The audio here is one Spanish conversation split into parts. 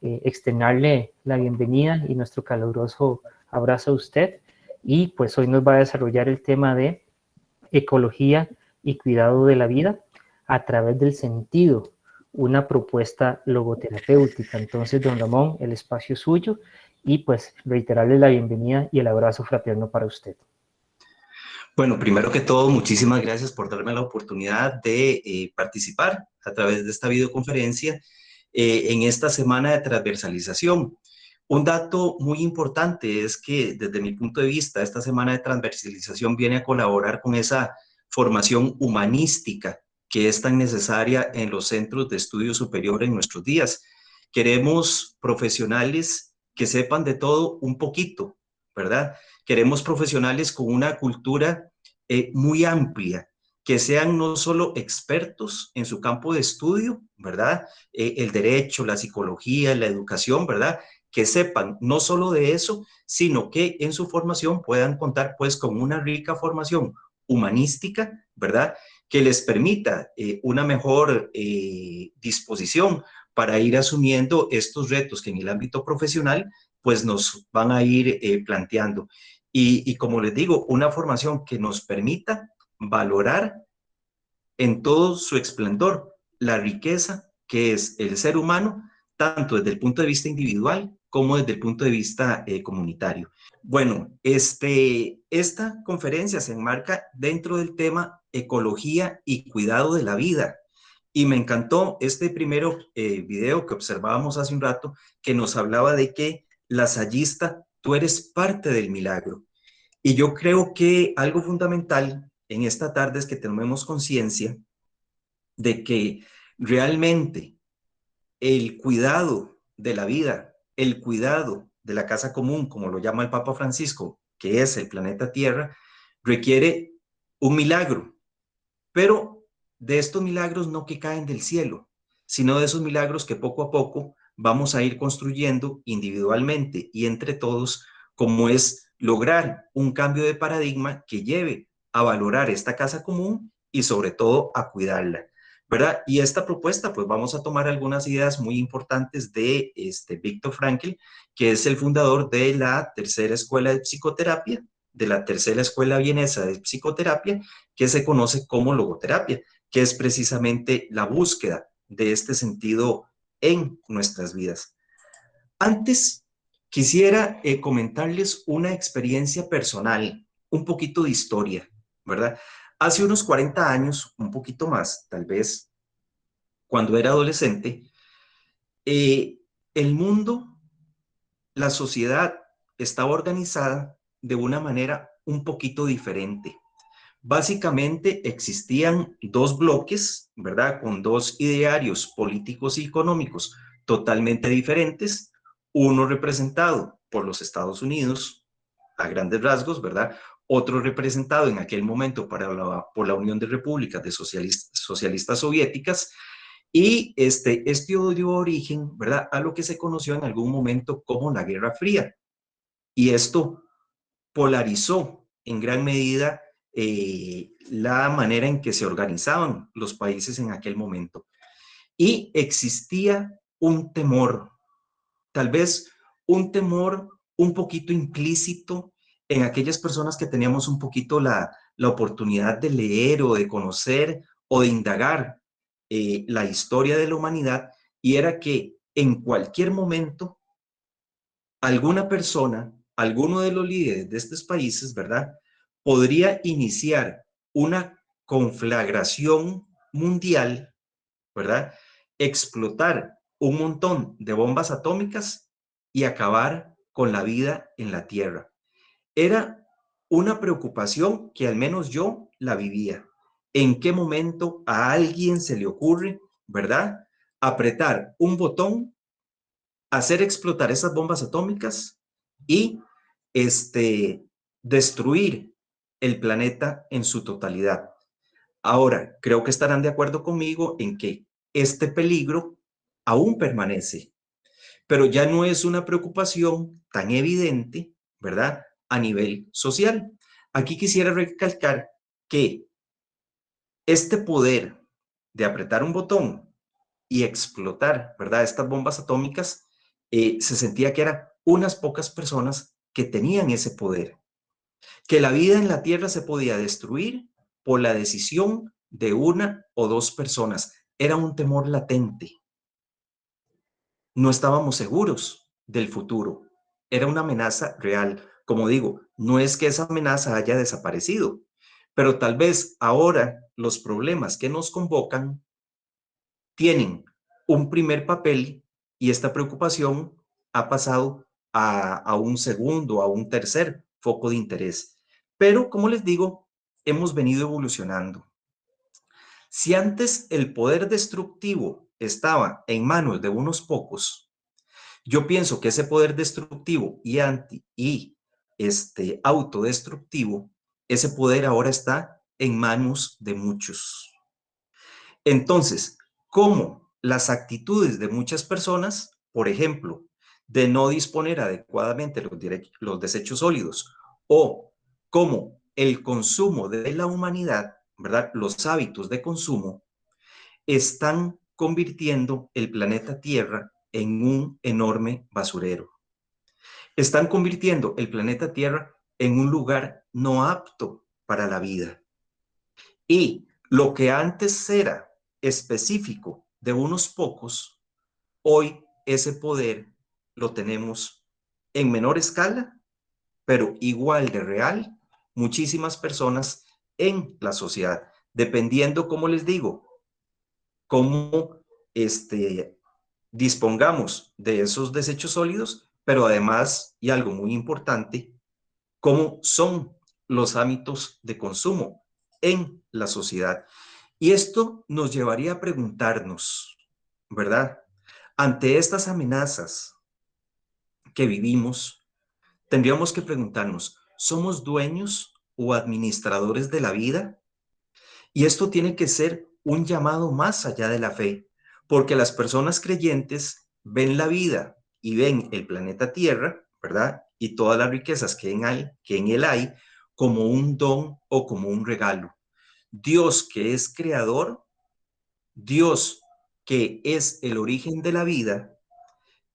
externarle la bienvenida y nuestro caluroso abrazo a usted. Y pues hoy nos va a desarrollar el tema de ecología y cuidado de la vida a través del sentido, una propuesta logoterapéutica. Entonces, don Ramón, el espacio es suyo y pues reiterarle la bienvenida y el abrazo fraterno para usted. Bueno, primero que todo, muchísimas gracias por darme la oportunidad de participar a través de esta videoconferencia en esta semana de transversalización. Un dato muy importante es que desde mi punto de vista, esta semana de transversalización viene a colaborar con esa formación humanística que es tan necesaria en los centros de estudio superior en nuestros días. Queremos profesionales que sepan de todo un poquito, ¿verdad? Queremos profesionales con una cultura muy amplia, que sean no solo expertos en su campo de estudio, ¿verdad? El derecho, la psicología, la educación, ¿verdad? Que sepan no solo de eso, sino que en su formación puedan contar pues con una rica formación humanística, ¿verdad? Que les permita una mejor disposición para ir asumiendo estos retos que en el ámbito profesional pues nos van a ir planteando. Y como les digo, una formación que nos permita valorar en todo su esplendor la riqueza que es el ser humano, tanto desde el punto de vista individual como desde el punto de vista comunitario. Bueno, esta conferencia se enmarca dentro del tema ecología y cuidado de la vida. Y me encantó este primero video que observábamos hace un rato, que nos hablaba de que lasallista, tú eres parte del milagro. Y yo creo que algo fundamental en esta tarde es que tomemos conciencia de que realmente el cuidado de la vida, el cuidado de la casa común, como lo llama el Papa Francisco, que es el planeta Tierra, requiere un milagro, pero de estos milagros no que caen del cielo, sino de esos milagros que poco a poco vamos a ir construyendo individualmente y entre todos, como es lograr un cambio de paradigma que lleve a valorar esta casa común y sobre todo a cuidarla, ¿verdad? Y esta propuesta, pues vamos a tomar algunas ideas muy importantes de Viktor Frankl, que es el fundador de la tercera escuela de psicoterapia, de la tercera escuela vienesa de psicoterapia, que se conoce como logoterapia, que es precisamente la búsqueda de este sentido en nuestras vidas. Antes, quisiera comentarles una experiencia personal, un poquito de historia, ¿verdad? Hace unos 40 años, un poquito más, tal vez, cuando era adolescente, eh, el mundo, la sociedad estaba organizada de una manera un poquito diferente. Básicamente existían dos bloques, ¿verdad? Con dos idearios políticos y económicos totalmente diferentes, uno representado por los Estados Unidos, a grandes rasgos, ¿verdad? Otro representado en aquel momento por la Unión de Repúblicas de Socialistas Soviéticas, y esto dio origen, ¿verdad?, a lo que se conoció en algún momento como la Guerra Fría. Y esto polarizó en gran medida la manera en que se organizaban los países en aquel momento. Y existía un temor, tal vez un temor un poquito implícito en aquellas personas que teníamos un poquito la oportunidad de leer o de conocer o de indagar la historia de la humanidad, y era que en cualquier momento alguna persona, alguno de los líderes de estos países, ¿verdad?, podría iniciar una conflagración mundial, ¿verdad?, explotar un montón de bombas atómicas y acabar con la vida en la Tierra. Era una preocupación que al menos yo la vivía. ¿En qué momento a alguien se le ocurre, ¿verdad?, apretar un botón, hacer explotar esas bombas atómicas y destruir el planeta en su totalidad? Ahora, creo que estarán de acuerdo conmigo en que este peligro aún permanece, pero ya no es una preocupación tan evidente, ¿verdad?, a nivel social. Aquí quisiera recalcar que este poder de apretar un botón y explotar, ¿verdad?, estas bombas atómicas se sentía que eran unas pocas personas que tenían ese poder, que la vida en la tierra se podía destruir por la decisión de una o dos personas. Era un temor latente. No estábamos seguros del futuro. Era una amenaza real. Como digo, no es que esa amenaza haya desaparecido, pero tal vez ahora los problemas que nos convocan tienen un primer papel y esta preocupación ha pasado a un segundo, a un tercer foco de interés. Pero, como les digo, hemos venido evolucionando. Si antes el poder destructivo estaba en manos de unos pocos, yo pienso que ese poder destructivo y autodestructivo, ese poder ahora está en manos de muchos. Entonces, ¿cómo las actitudes de muchas personas, por ejemplo, de no disponer adecuadamente los desechos sólidos o cómo el consumo de la humanidad, ¿verdad? Los hábitos de consumo están convirtiendo el planeta Tierra en un enorme basurero? Están convirtiendo el planeta Tierra en un lugar no apto para la vida. Y lo que antes era específico de unos pocos, hoy ese poder lo tenemos en menor escala, pero igual de real, muchísimas personas en la sociedad, dependiendo, como les digo, cómo dispongamos de esos desechos sólidos, pero además, y algo muy importante, cómo son los hábitos de consumo en la sociedad. Y esto nos llevaría a preguntarnos, ¿verdad? Ante estas amenazas que vivimos, tendríamos que preguntarnos, ¿somos dueños o administradores de la vida? Y esto tiene que ser un llamado más allá de la fe, porque las personas creyentes ven la vida y ven el planeta Tierra, ¿verdad? Y todas las riquezas que en él hay como un don o como un regalo. Dios que es creador, Dios que es el origen de la vida,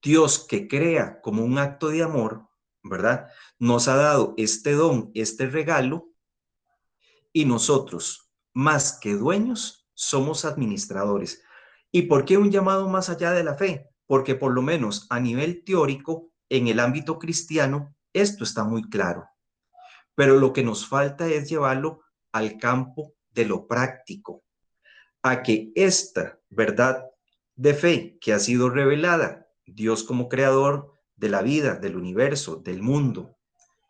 Dios que crea como un acto de amor, ¿verdad? Nos ha dado este don, este regalo, y nosotros, más que dueños, somos administradores. ¿Y por qué un llamado más allá de la fe? Porque por lo menos a nivel teórico, en el ámbito cristiano, esto está muy claro. Pero lo que nos falta es llevarlo al campo de lo práctico, a que esta verdad de fe que ha sido revelada, Dios como creador de la vida, del universo, del mundo,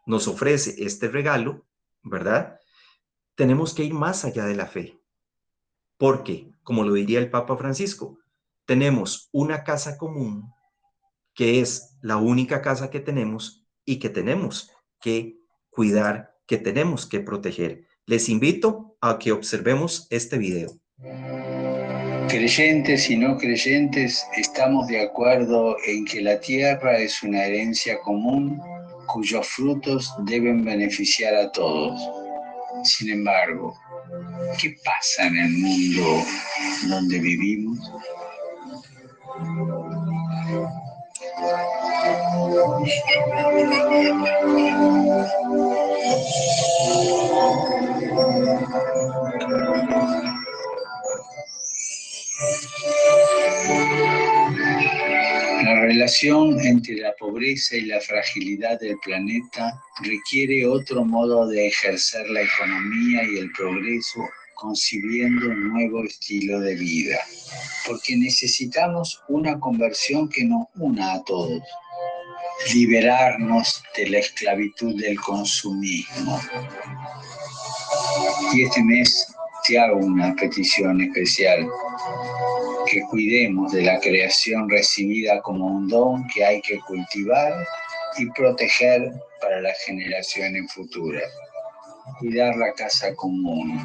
nos ofrece este regalo, ¿verdad? Tenemos que ir más allá de la fe, porque, como lo diría el Papa Francisco, tenemos una casa común que es la única casa que tenemos y que tenemos que cuidar, que tenemos que proteger. Les invito a que observemos este video. Creyentes y no creyentes estamos de acuerdo en que la tierra es una herencia común cuyos frutos deben beneficiar a todos. Sin embargo, ¿qué pasa en el mundo donde vivimos? La relación entre la pobreza y la fragilidad del planeta requiere otro modo de ejercer la economía y el progreso, concibiendo un nuevo estilo de vida. Porque necesitamos una conversión que nos una a todos, liberarnos de la esclavitud del consumismo. Y este mes te hago una petición especial, que cuidemos de la creación recibida como un don que hay que cultivar y proteger para las generaciones futuras. Cuidar la casa común.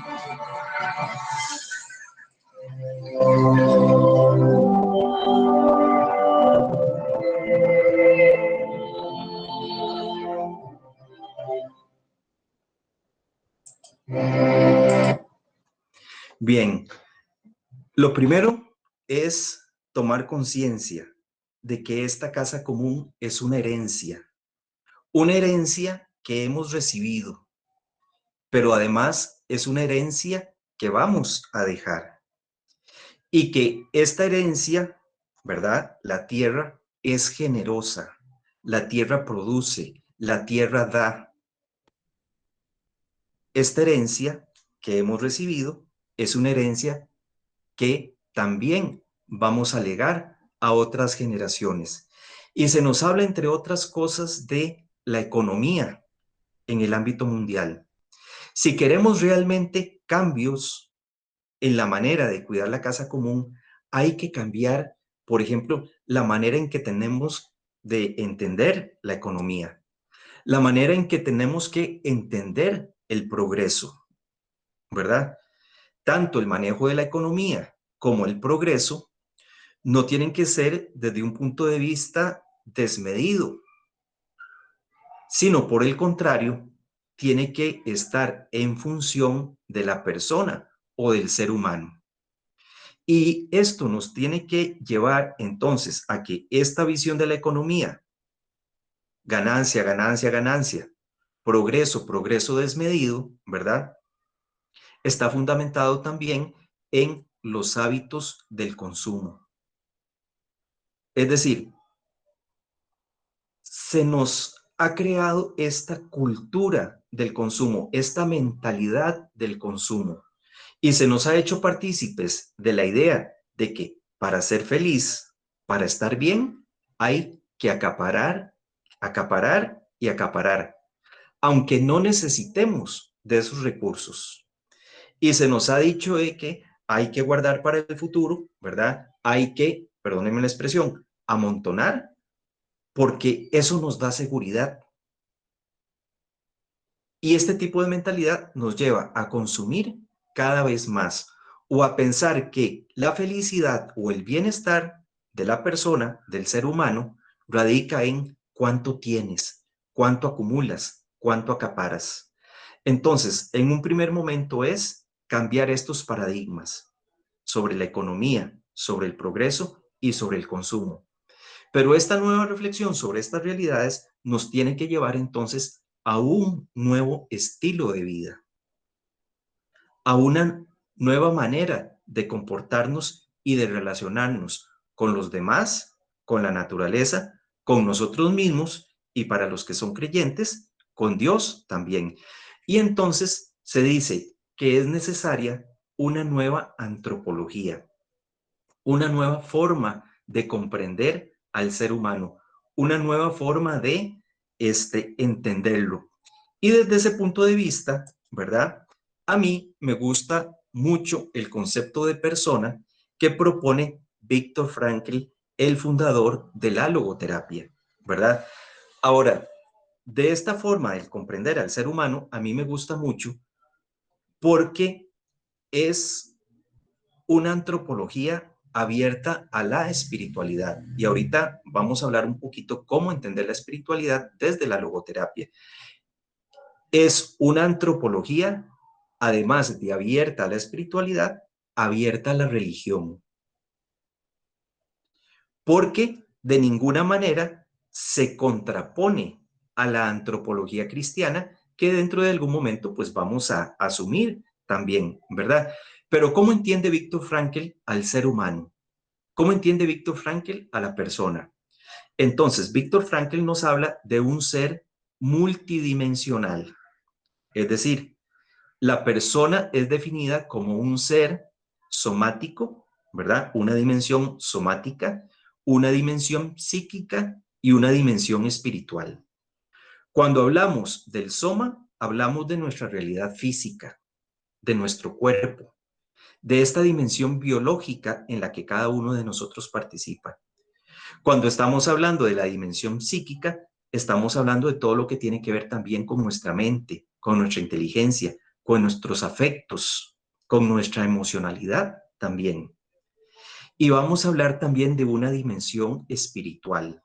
Bien, lo primero es tomar conciencia de que esta casa común es una herencia que hemos recibido, pero además es una herencia que vamos a dejar. Y que esta herencia, ¿verdad? La tierra es generosa, la tierra produce, la tierra da. Esta herencia que hemos recibido es una herencia que también vamos a legar a otras generaciones. Y se nos habla, entre otras cosas, de la economía en el ámbito mundial. Si queremos realmente cambios en la manera de cuidar la casa común, hay que cambiar, por ejemplo, la manera en que tenemos de entender la economía, la manera en que tenemos que entender el progreso, ¿verdad? Tanto el manejo de la economía como el progreso no tienen que ser desde un punto de vista desmedido, sino por el contrario, tiene que estar en función de la persona o del ser humano. Y esto nos tiene que llevar entonces a que esta visión de la economía, ganancia, ganancia, ganancia, progreso, progreso desmedido, ¿verdad? Está fundamentado también en los hábitos del consumo. Es decir, se nos ha creado esta cultura del consumo, esta mentalidad del consumo, y se nos ha hecho partícipes de la idea de que para ser feliz, para estar bien, hay que acaparar, acaparar y acaparar, aunque no necesitemos de esos recursos. Y se nos ha dicho de que hay que guardar para el futuro, ¿verdad? Hay que, perdónenme la expresión, amontonar, porque eso nos da seguridad. Y este tipo de mentalidad nos lleva a consumir cada vez más o a pensar que la felicidad o el bienestar de la persona, del ser humano, radica en cuánto tienes, cuánto acumulas, cuánto acaparas. Entonces, en un primer momento es cambiar estos paradigmas sobre la economía, sobre el progreso y sobre el consumo. Pero esta nueva reflexión sobre estas realidades nos tiene que llevar entonces a un nuevo estilo de vida, a una nueva manera de comportarnos y de relacionarnos con los demás, con la naturaleza, con nosotros mismos y para los que son creyentes, con Dios también. Y entonces se dice que es necesaria una nueva antropología, una nueva forma de comprender al ser humano, una nueva forma de entenderlo. Y desde ese punto de vista, ¿verdad? A mí me gusta mucho el concepto de persona que propone Viktor Frankl, el fundador de la logoterapia, ¿verdad? Ahora, de esta forma de comprender al ser humano, a mí me gusta mucho porque es una antropología abierta a la espiritualidad. Y ahorita vamos a hablar un poquito cómo entender la espiritualidad desde la logoterapia. Es una antropología, además de abierta a la espiritualidad, abierta a la religión. Porque de ninguna manera se contrapone a la antropología cristiana, que dentro de algún momento pues vamos a asumir también, ¿verdad? Pero ¿cómo entiende Viktor Frankl al ser humano? ¿Cómo entiende Viktor Frankl a la persona? Entonces, Viktor Frankl nos habla de un ser multidimensional. Es decir, la persona es definida como un ser somático, ¿verdad? Una dimensión somática, una dimensión psíquica y una dimensión espiritual. Cuando hablamos del soma, hablamos de nuestra realidad física, de nuestro cuerpo, de esta dimensión biológica en la que cada uno de nosotros participa. Cuando estamos hablando de la dimensión psíquica, estamos hablando de todo lo que tiene que ver también con nuestra mente, con nuestra inteligencia, con nuestros afectos, con nuestra emocionalidad también. Y vamos a hablar también de una dimensión espiritual.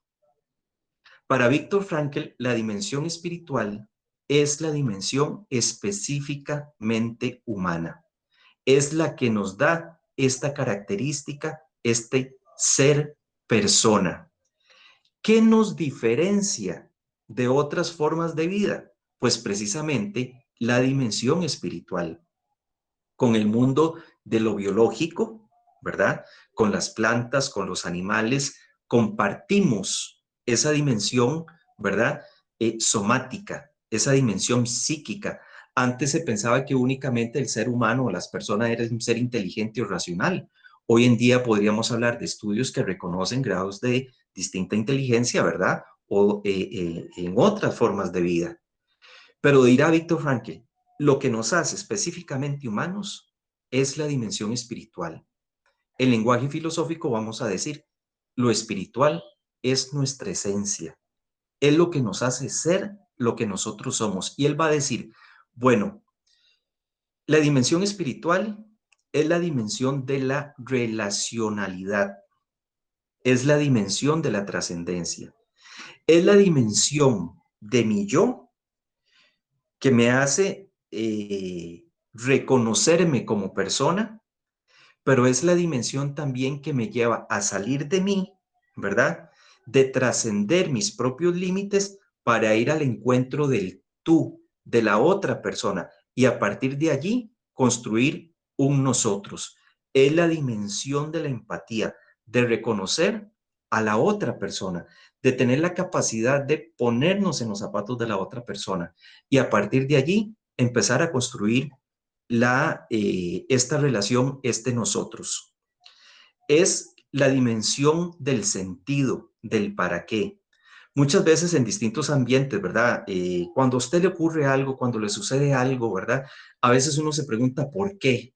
Para Viktor Frankl, la dimensión espiritual es la dimensión específicamente humana. Es la que nos da esta característica, este ser persona. ¿Qué nos diferencia de otras formas de vida? Pues precisamente la dimensión espiritual. Con el mundo de lo biológico, ¿verdad? Con las plantas, con los animales, compartimos esa dimensión, ¿verdad? Somática, esa dimensión psíquica. Antes se pensaba que únicamente el ser humano o las personas eran un ser inteligente o racional. Hoy en día podríamos hablar de estudios que reconocen grados de distinta inteligencia, ¿verdad? O en otras formas de vida. Pero dirá Viktor Frankl, lo que nos hace específicamente humanos es la dimensión espiritual. En lenguaje filosófico vamos a decir, lo espiritual es nuestra esencia, es lo que nos hace ser lo que nosotros somos. Y él va a decir, bueno, la dimensión espiritual es la dimensión de la relacionalidad, es la dimensión de la trascendencia, es la dimensión de mi yo que me hace reconocerme como persona, pero es la dimensión también que me lleva a salir de mí, ¿verdad? De trascender mis propios límites para ir al encuentro del tú, de la otra persona, y a partir de allí construir un nosotros. Es la dimensión de la empatía, de reconocer a la otra persona, de tener la capacidad de ponernos en los zapatos de la otra persona y a partir de allí empezar a construir esta relación, nosotros. Es la dimensión del sentido, del para qué. Muchas veces en distintos ambientes, ¿verdad? Cuando a usted le ocurre algo, cuando le sucede algo, ¿verdad? A veces uno se pregunta, ¿por qué?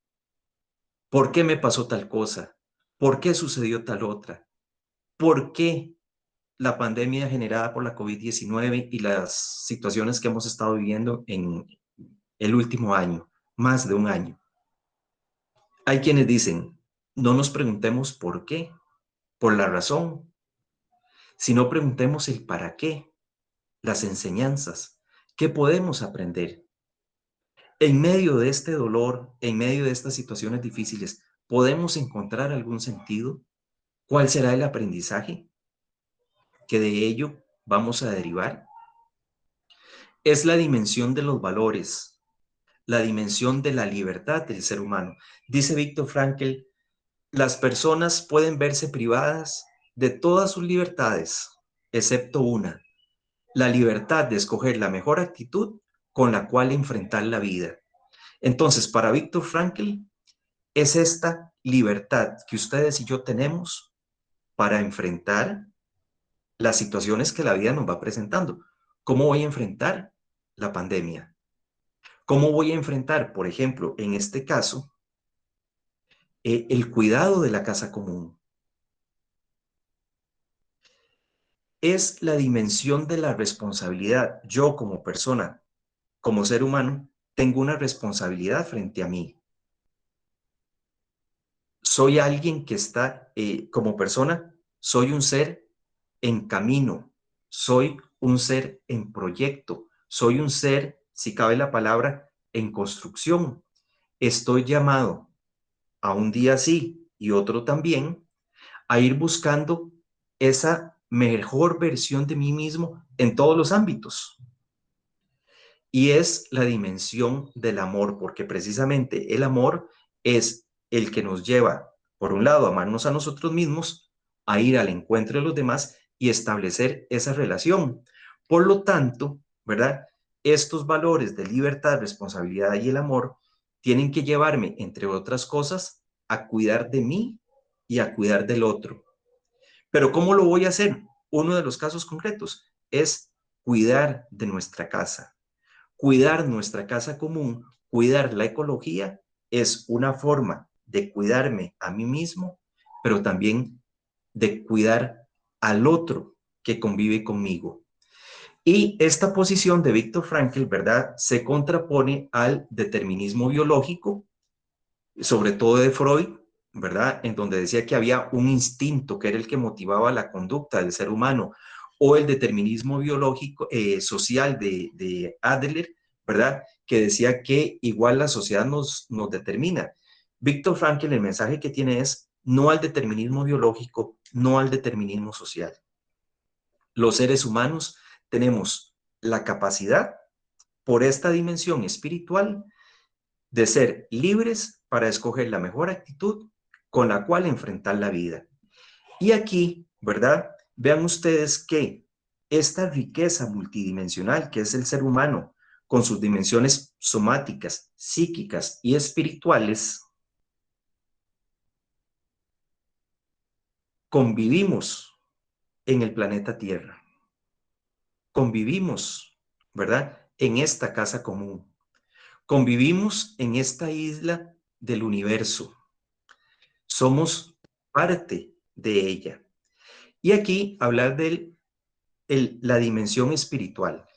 ¿Por qué me pasó tal cosa? ¿Por qué sucedió tal otra? ¿Por qué la pandemia generada por la COVID-19 y las situaciones que hemos estado viviendo en el último año, más de un año? Hay quienes dicen, no nos preguntemos por qué, por la razón, sino preguntemos el para qué, las enseñanzas, qué podemos aprender. En medio de este dolor, en medio de estas situaciones difíciles, ¿podemos encontrar algún sentido? ¿Cuál será el aprendizaje que de ello vamos a derivar? Es la dimensión de los valores, la dimensión de la libertad del ser humano. Dice Viktor Frankl, las personas pueden verse privadas de todas sus libertades, excepto una, la libertad de escoger la mejor actitud con la cual enfrentar la vida. Entonces, para Viktor Frankl, es esta libertad que ustedes y yo tenemos para enfrentar las situaciones que la vida nos va presentando. ¿Cómo voy a enfrentar la pandemia? ¿Cómo voy a enfrentar, por ejemplo, en este caso, el cuidado de la casa común? Es la dimensión de la responsabilidad. Yo como persona, como ser humano, tengo una responsabilidad frente a mí. Soy alguien que está, como persona, soy un ser en camino, soy un ser en proyecto, soy un ser, si cabe la palabra, en construcción. Estoy llamado a un día sí y otro también a ir buscando esa mejor versión de mí mismo en todos los ámbitos. Y es la dimensión del amor, porque precisamente el amor es el que nos lleva, por un lado, a amarnos a nosotros mismos, a ir al encuentro de los demás y establecer esa relación. Por lo tanto, ¿verdad? Estos valores de libertad, responsabilidad y el amor tienen que llevarme, entre otras cosas, a cuidar de mí y a cuidar del otro. Pero ¿cómo lo voy a hacer? Uno de los casos concretos es cuidar de nuestra casa. Cuidar nuestra casa común, cuidar la ecología, es una forma de cuidarme a mí mismo, pero también de cuidar al otro que convive conmigo. Y esta posición de Viktor Frankl, ¿verdad?, se contrapone al determinismo biológico, sobre todo de Freud, ¿verdad?, en donde decía que había un instinto que era el que motivaba la conducta del ser humano, o el determinismo biológico, social de Adler, ¿verdad?, que decía que igual la sociedad nos determina. Viktor Frankl, el mensaje que tiene es no al determinismo biológico, no al determinismo social. Los seres humanos tenemos la capacidad, por esta dimensión espiritual, de ser libres para escoger la mejor actitud con la cual enfrentar la vida. Y aquí, ¿verdad? Vean ustedes que esta riqueza multidimensional que es el ser humano, con sus dimensiones somáticas, psíquicas y espirituales, convivimos en el planeta Tierra. Convivimos, ¿verdad? En esta casa común. Convivimos en esta isla del universo. Somos parte de ella. Y aquí hablar de la dimensión espiritual.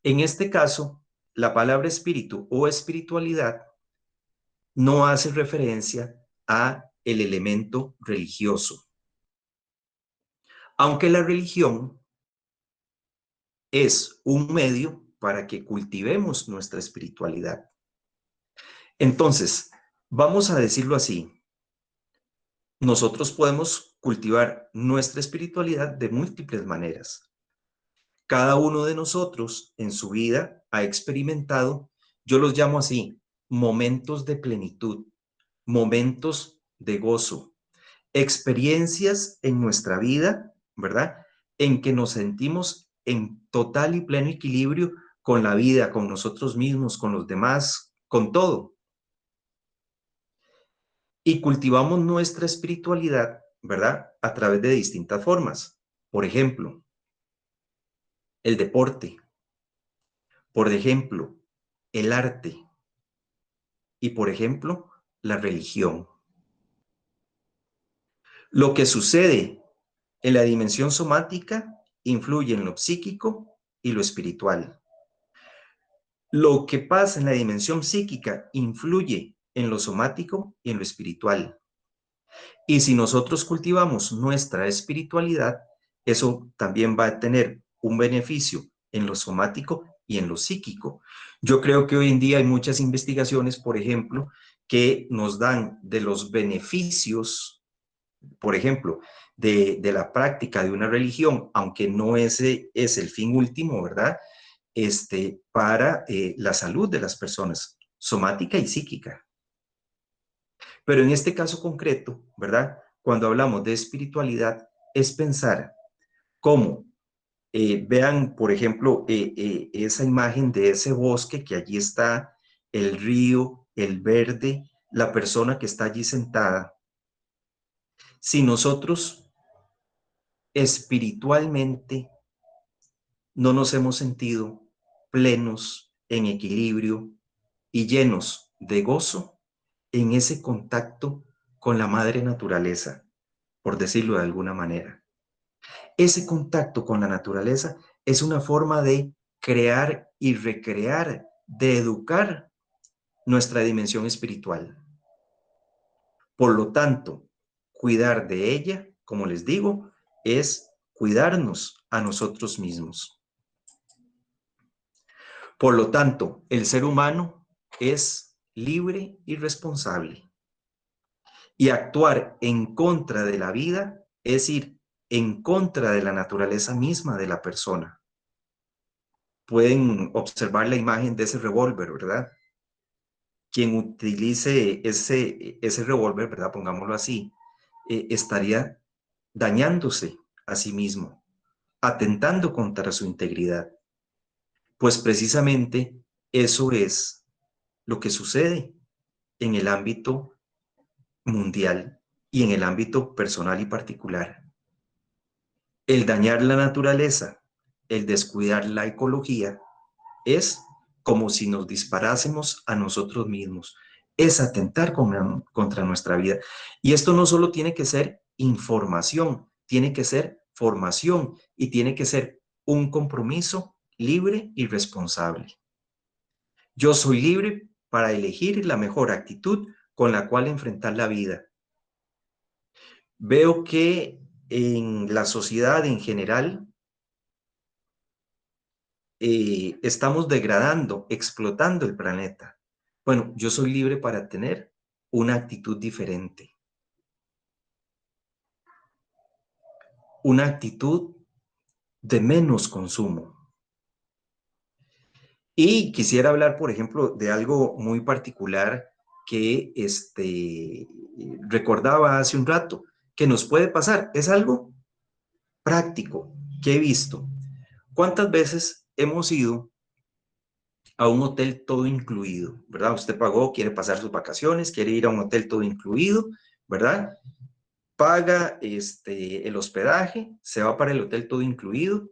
En este caso, la palabra espíritu o espiritualidad no hace referencia a el elemento religioso. Aunque la religión es un medio para que cultivemos nuestra espiritualidad. Entonces, vamos a decirlo así. Nosotros podemos cultivar nuestra espiritualidad de múltiples maneras. Cada uno de nosotros en su vida ha experimentado, yo los llamo así, momentos de plenitud, momentos de gozo, experiencias en nuestra vida, ¿verdad? En que nos sentimos en total y pleno equilibrio con la vida, con nosotros mismos, con los demás, con todo. Y cultivamos nuestra espiritualidad, ¿verdad? A través de distintas formas. Por ejemplo, el deporte. Por ejemplo, el arte. Y por ejemplo, la religión. Lo que sucede en la dimensión somática influye en lo psíquico y lo espiritual. Lo que pasa en la dimensión psíquica influye en lo somático y en lo espiritual. Y si nosotros cultivamos nuestra espiritualidad, eso también va a tener un beneficio en lo somático y en lo psíquico. Yo creo que hoy en día hay muchas investigaciones, por ejemplo, que nos dan de los beneficios, por ejemplo, de la práctica de una religión, aunque no ese es el fin último, ¿verdad? Para la salud de las personas, somática y psíquica. Pero en este caso concreto, ¿verdad? Cuando hablamos de espiritualidad, es pensar cómo, vean, por ejemplo, esa imagen de ese bosque que allí está, el río, el verde, la persona que está allí sentada. Si nosotros espiritualmente no nos hemos sentido plenos, en equilibrio y llenos de gozo en ese contacto con la madre naturaleza, por decirlo de alguna manera. Ese contacto con la naturaleza es una forma de crear y recrear, de educar nuestra dimensión espiritual. Por lo tanto, cuidar de ella, como les digo, es cuidarnos a nosotros mismos. Por lo tanto, el ser humano es libre y responsable. Y actuar en contra de la vida es ir en contra de la naturaleza misma de la persona. Pueden observar la imagen de ese revólver, ¿verdad? Quien utilice ese revólver, ¿verdad? Pongámoslo así, estaría dañándose a sí mismo, atentando contra su integridad. Pues precisamente eso es lo que sucede en el ámbito mundial y en el ámbito personal y particular. El dañar la naturaleza, el descuidar la ecología, es como si nos disparásemos a nosotros mismos. Es atentar contra nuestra vida. Y esto no solo tiene que ser información, tiene que ser formación y tiene que ser un compromiso libre y responsable. Yo soy libre para elegir la mejor actitud con la cual enfrentar la vida. Veo que en la sociedad en general estamos degradando, explotando el planeta. Bueno, yo soy libre para tener una actitud diferente. Una actitud de menos consumo. Y quisiera hablar, por ejemplo, de algo muy particular que recordaba hace un rato, que nos puede pasar. Es algo práctico que he visto. ¿Cuántas veces hemos ido a un hotel todo incluido, verdad? Usted pagó, quiere pasar sus vacaciones, quiere ir a un hotel todo incluido, ¿verdad? Paga el hospedaje, se va para el hotel todo incluido,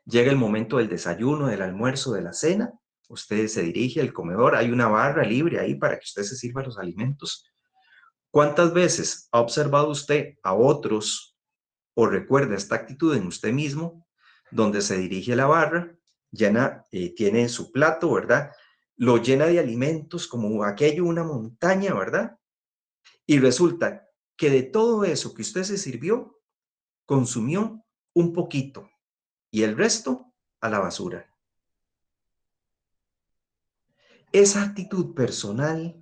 llega el momento del desayuno, del almuerzo, de la cena, usted se dirige al comedor, hay una barra libre ahí para que usted se sirva los alimentos. ¿Cuántas veces ha observado usted a otros o recuerda esta actitud en usted mismo, donde se dirige a la barra, tiene su plato, ¿verdad? Lo llena de alimentos como aquello, una montaña, ¿verdad? Y resulta que de todo eso que usted se sirvió, consumió un poquito y el resto a la basura. Esa actitud personal,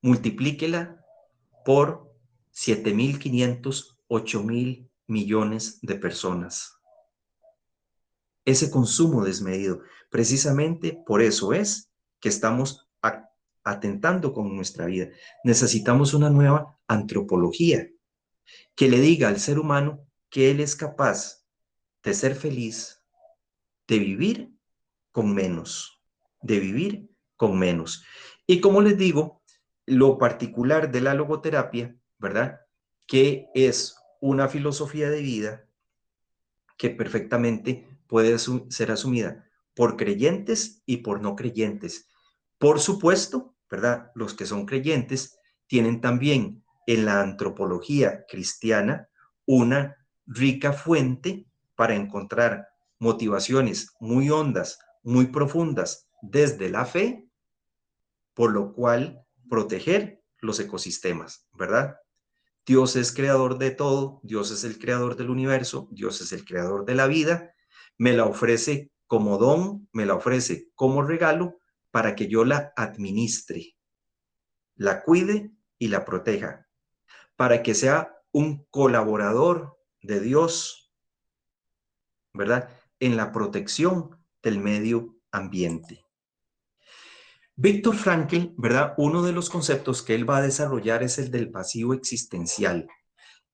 multiplíquela por 7.500, 8.000 millones de personas. Ese consumo desmedido, precisamente por eso es que estamos atentando con nuestra vida. Necesitamos una nueva antropología que le diga al ser humano que él es capaz de ser feliz, de vivir con menos, de vivir con menos. Y como les digo, lo particular de la logoterapia, ¿verdad? Que es una filosofía de vida que perfectamente puede ser asumida por creyentes y por no creyentes. Por supuesto, ¿verdad? Los que son creyentes tienen también en la antropología cristiana una rica fuente para encontrar motivaciones muy hondas, muy profundas desde la fe, por lo cual proteger los ecosistemas, ¿verdad? Dios es creador de todo, Dios es el creador del universo, Dios es el creador de la vida, me la ofrece como don, me la ofrece como regalo para que yo la administre, la cuide y la proteja, para que sea un colaborador de Dios, ¿verdad? En la protección del medio ambiente. Viktor Frankl, ¿verdad? Uno de los conceptos que él va a desarrollar es el del vacío existencial.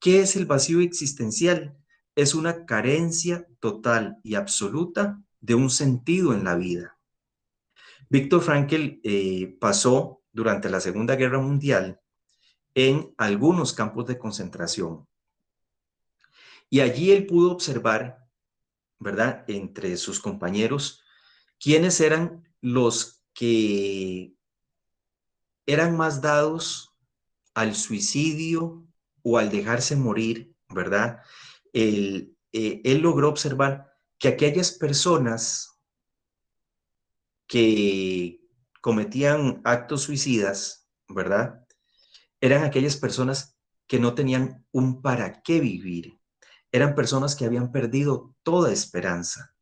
¿Qué es el vacío existencial? Es una carencia total y absoluta de un sentido en la vida. Viktor Frankl pasó durante la Segunda Guerra Mundial en algunos campos de concentración y allí él pudo observar, ¿verdad?, entre sus compañeros, quiénes eran los que eran más dados al suicidio o al dejarse morir, ¿verdad? Él logró observar que aquellas personas que cometían actos suicidas, ¿verdad? Eran aquellas personas que no tenían un para qué vivir. Eran personas que habían perdido toda esperanza,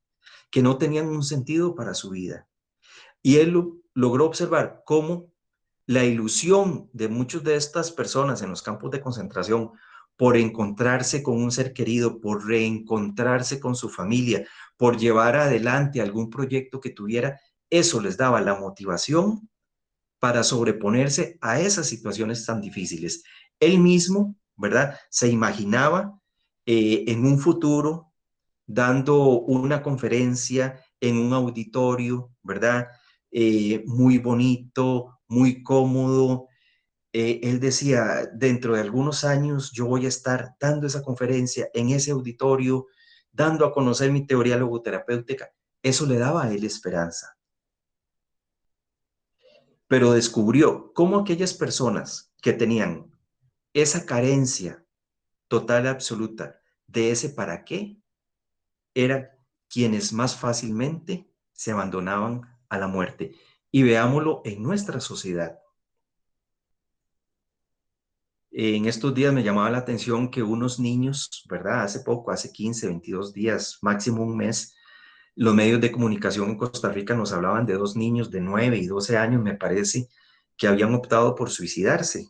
que no tenían un sentido para su vida. Y él logró observar cómo la ilusión de muchas de estas personas en los campos de concentración por encontrarse con un ser querido, por reencontrarse con su familia, por llevar adelante algún proyecto que tuviera, eso les daba la motivación para sobreponerse a esas situaciones tan difíciles. Él mismo, ¿verdad? Se imaginaba en un futuro dando una conferencia en un auditorio, ¿verdad? Muy bonito, muy cómodo. Él decía, dentro de algunos años yo voy a estar dando esa conferencia en ese auditorio, dando a conocer mi teoría logoterapéutica. Eso le daba a él esperanza. Pero descubrió cómo aquellas personas que tenían esa carencia total y absoluta de ese para qué, eran quienes más fácilmente se abandonaban a la muerte. Y veámoslo en nuestra sociedad. En estos días me llamaba la atención que unos niños, ¿verdad? Hace poco, hace 15, 22 días, máximo un mes, los medios de comunicación en Costa Rica nos hablaban de dos niños de 9 y 12 años, me parece, que habían optado por suicidarse.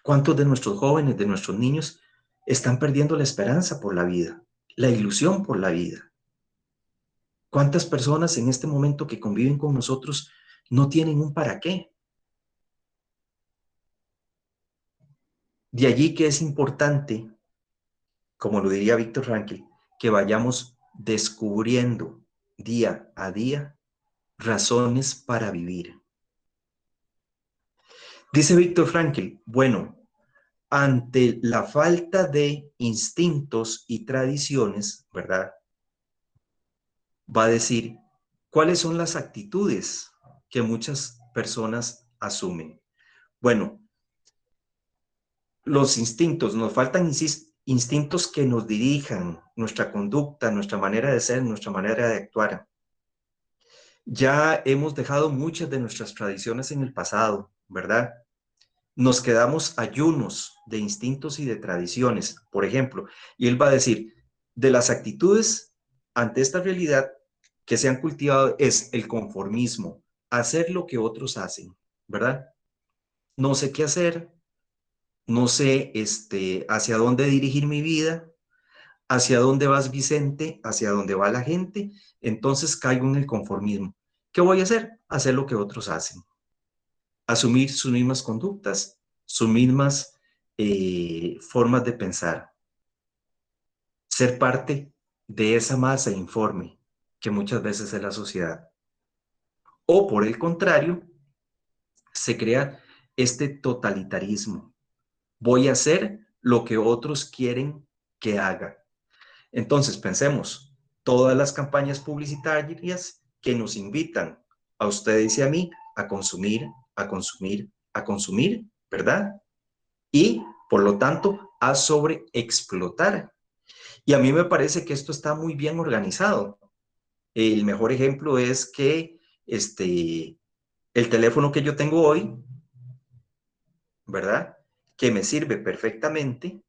¿Cuántos de nuestros jóvenes, de nuestros niños, están perdiendo la esperanza por la vida, la ilusión por la vida. ¿Cuántas personas en este momento que conviven con nosotros no tienen un para qué? De allí que es importante, como lo diría Víctor Frankl, que vayamos descubriendo día a día razones para vivir. Dice Víctor Frankl, bueno, ante la falta de instintos y tradiciones, ¿verdad? Va a decir, ¿cuáles son las actitudes que muchas personas asumen? Bueno, los instintos, nos faltan instintos que nos dirijan nuestra conducta, nuestra manera de ser, nuestra manera de actuar. Ya hemos dejado muchas de nuestras tradiciones en el pasado, ¿verdad? Nos quedamos ayunos de instintos y de tradiciones, por ejemplo, y él va a decir, de las actitudes ante esta realidad que se han cultivado es el conformismo, hacer lo que otros hacen, ¿verdad? No sé qué hacer, no sé hacia dónde dirigir mi vida, hacia dónde vas Vicente, hacia dónde va la gente, entonces caigo en el conformismo. ¿Qué voy a hacer? Hacer lo que otros hacen, asumir sus mismas conductas, sus mismas formas de pensar, ser parte de esa masa informe que muchas veces es la sociedad. O por el contrario, se crea este totalitarismo. Voy a hacer lo que otros quieren que haga. Entonces, pensemos, todas las campañas publicitarias que nos invitan a ustedes y a mí a consumir, a consumir, a consumir, ¿verdad? Y, por lo tanto, a sobreexplotar. Y a mí me parece que esto está muy bien organizado. El mejor ejemplo es que el teléfono que yo tengo hoy, ¿verdad? Que me sirve perfectamente,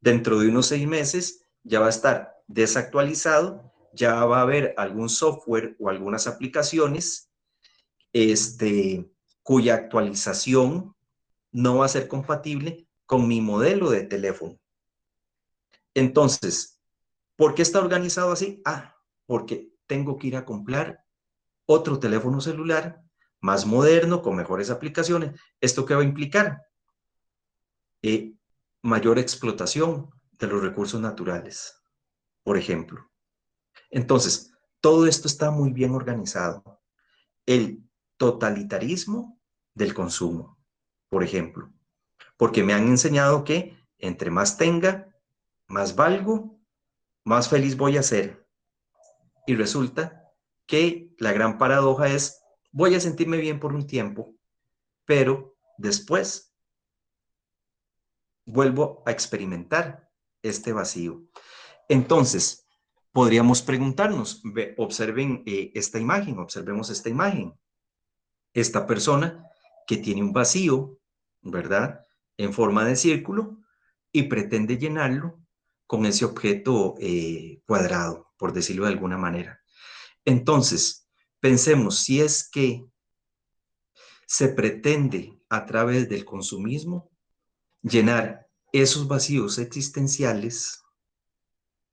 dentro de unos 6 meses ya va a estar desactualizado, ya va a haber algún software o algunas aplicaciones cuya actualización no va a ser compatible con mi modelo de teléfono. Entonces, ¿por qué está organizado así? Porque tengo que ir a comprar otro teléfono celular más moderno, con mejores aplicaciones. ¿Esto qué va a implicar? Mayor explotación de los recursos naturales, por ejemplo. Entonces, todo esto está muy bien organizado. El totalitarismo del consumo, por ejemplo, porque me han enseñado que entre más tenga, más valgo, más feliz voy a ser. Y resulta que la gran paradoja es, voy a sentirme bien por un tiempo, pero después vuelvo a experimentar este vacío. Entonces, podríamos preguntarnos, observen esta imagen, observemos esta imagen. Esta persona que tiene un vacío, ¿verdad? En forma de círculo y pretende llenarlo con ese objeto cuadrado, por decirlo de alguna manera. Entonces, pensemos si es que se pretende a través del consumismo llenar esos vacíos existenciales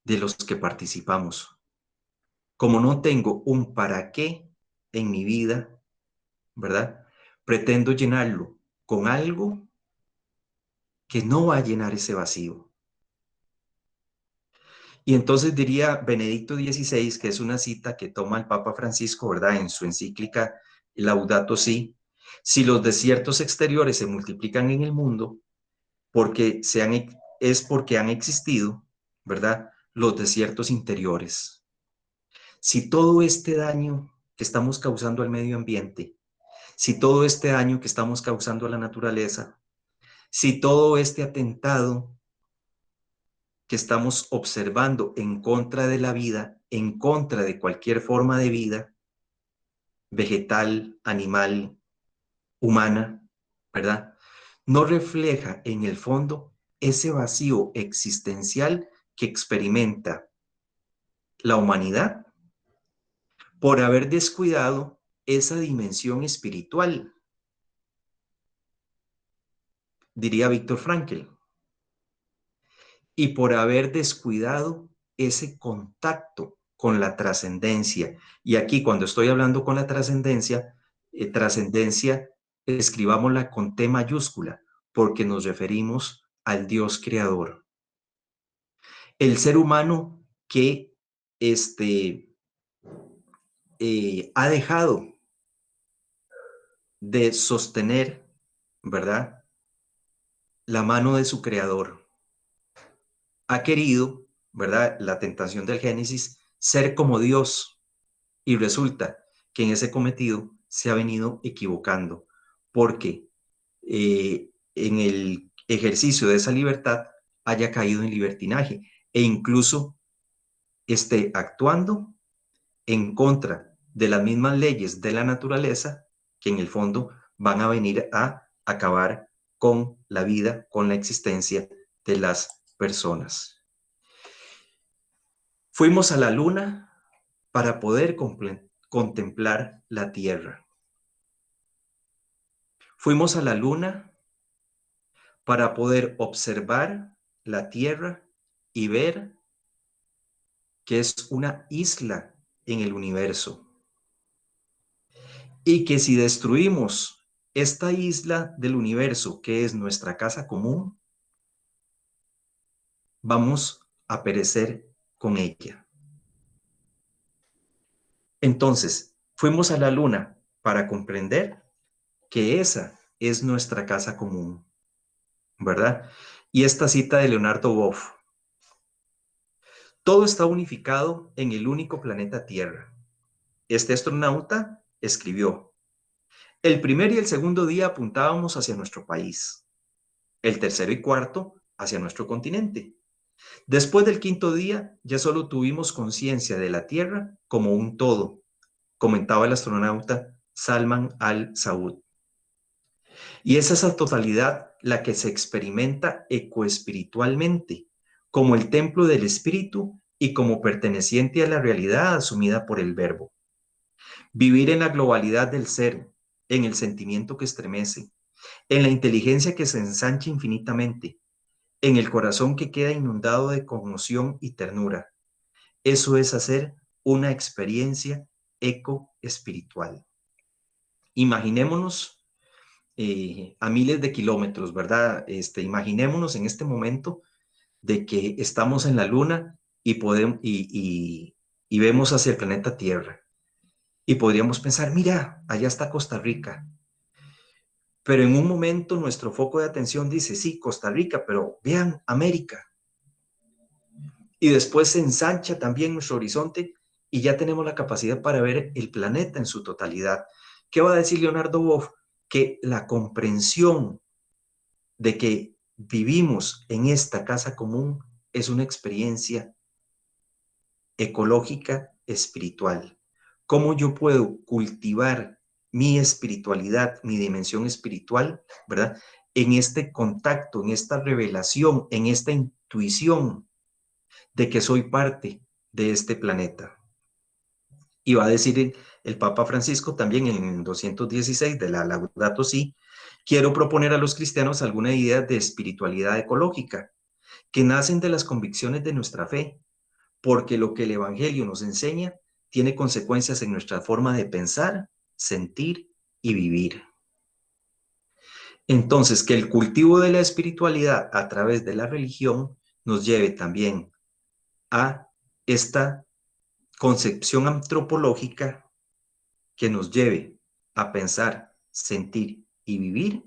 de los que participamos. Como no tengo un para qué en mi vida, ¿verdad? Pretendo llenarlo con algo que no va a llenar ese vacío. Y entonces diría Benedicto XVI, que es una cita que toma el Papa Francisco, ¿verdad? En su encíclica Laudato Si, si los desiertos exteriores se multiplican en el mundo, es porque han existido, ¿verdad? Los desiertos interiores. Si todo este daño que estamos causando al medio ambiente, si todo este daño que estamos causando a la naturaleza, si todo este atentado que estamos observando en contra de la vida, en contra de cualquier forma de vida, vegetal, animal, humana, ¿verdad? No refleja en el fondo ese vacío existencial que experimenta la humanidad por haber descuidado esa dimensión espiritual, diría Víctor Frankl. y por haber descuidado ese contacto con la trascendencia. Y aquí cuando estoy hablando con la trascendencia, escribámosla con T mayúscula, porque nos referimos al Dios creador. El ser humano que ha dejado de sostener, ¿verdad?, la mano de su creador. Ha querido, ¿verdad?, la tentación del Génesis, ser como Dios, y resulta que en ese cometido se ha venido equivocando, porque en el ejercicio de esa libertad haya caído en libertinaje e incluso esté actuando en contra de las mismas leyes de la naturaleza que en el fondo van a venir a acabar con la vida, con la existencia de las personas. Fuimos a la luna para poder contemplar la Tierra. Fuimos a la luna para poder observar la Tierra y ver que es una isla en el universo. Y que si destruimos esta isla del universo, que es nuestra casa común, vamos a perecer con ella. Entonces, fuimos a la luna para comprender que esa es nuestra casa común, ¿verdad? Y esta cita de Leonardo Boff: todo está unificado en el único planeta Tierra. Este astronauta escribió: el primer y el segundo día apuntábamos hacia nuestro país, el tercero y cuarto hacia nuestro continente. Después del quinto día ya solo tuvimos conciencia de la Tierra como un todo, comentaba el astronauta Salman al-Saud. Y es esa totalidad la que se experimenta ecoespiritualmente, como el templo del espíritu y como perteneciente a la realidad asumida por el verbo. Vivir en la globalidad del ser, en el sentimiento que estremece, en la inteligencia que se ensancha infinitamente, en el corazón que queda inundado de conmoción y ternura. Eso es hacer una experiencia ecoespiritual. Imaginémonos a miles de kilómetros, ¿verdad? Imaginémonos en este momento de que estamos en la luna y vemos hacia el planeta Tierra. Y podríamos pensar, mira, allá está Costa Rica. Pero en un momento nuestro foco de atención dice, sí, Costa Rica, pero vean América. Y después se ensancha también nuestro horizonte y ya tenemos la capacidad para ver el planeta en su totalidad. ¿Qué va a decir Leonardo Boff? Que la comprensión de que vivimos en esta casa común es una experiencia ecológica, espiritual. ¿Cómo yo puedo cultivar mi espiritualidad, mi dimensión espiritual, ¿verdad? En este contacto, en esta revelación, en esta intuición de que soy parte de este planeta. Y va a decir el Papa Francisco también en 216 de la Laudato Si: quiero proponer a los cristianos alguna idea de espiritualidad ecológica que nacen de las convicciones de nuestra fe, porque lo que el Evangelio nos enseña tiene consecuencias en nuestra forma de pensar, sentir y vivir. Entonces, que el cultivo de la espiritualidad a través de la religión nos lleve también a esta concepción antropológica que nos lleve a pensar, sentir y vivir,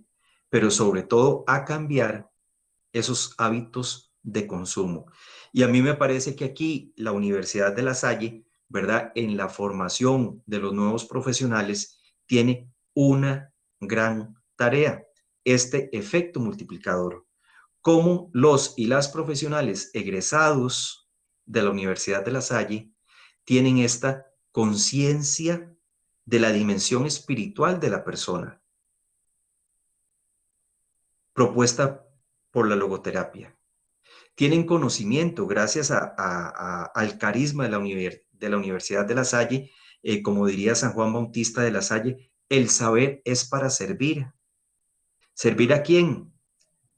pero sobre todo a cambiar esos hábitos de consumo. Y a mí me parece que aquí la Universidad de La Salle, ¿verdad?, en la formación de los nuevos profesionales, tiene una gran tarea, este efecto multiplicador. Cómo los y las profesionales egresados de la Universidad de La Salle tienen esta conciencia de la dimensión espiritual de la persona, propuesta por la logoterapia. Tienen conocimiento gracias al carisma de la Universidad de La Salle, como diría San Juan Bautista de La Salle, el saber es para servir. ¿Servir a quién?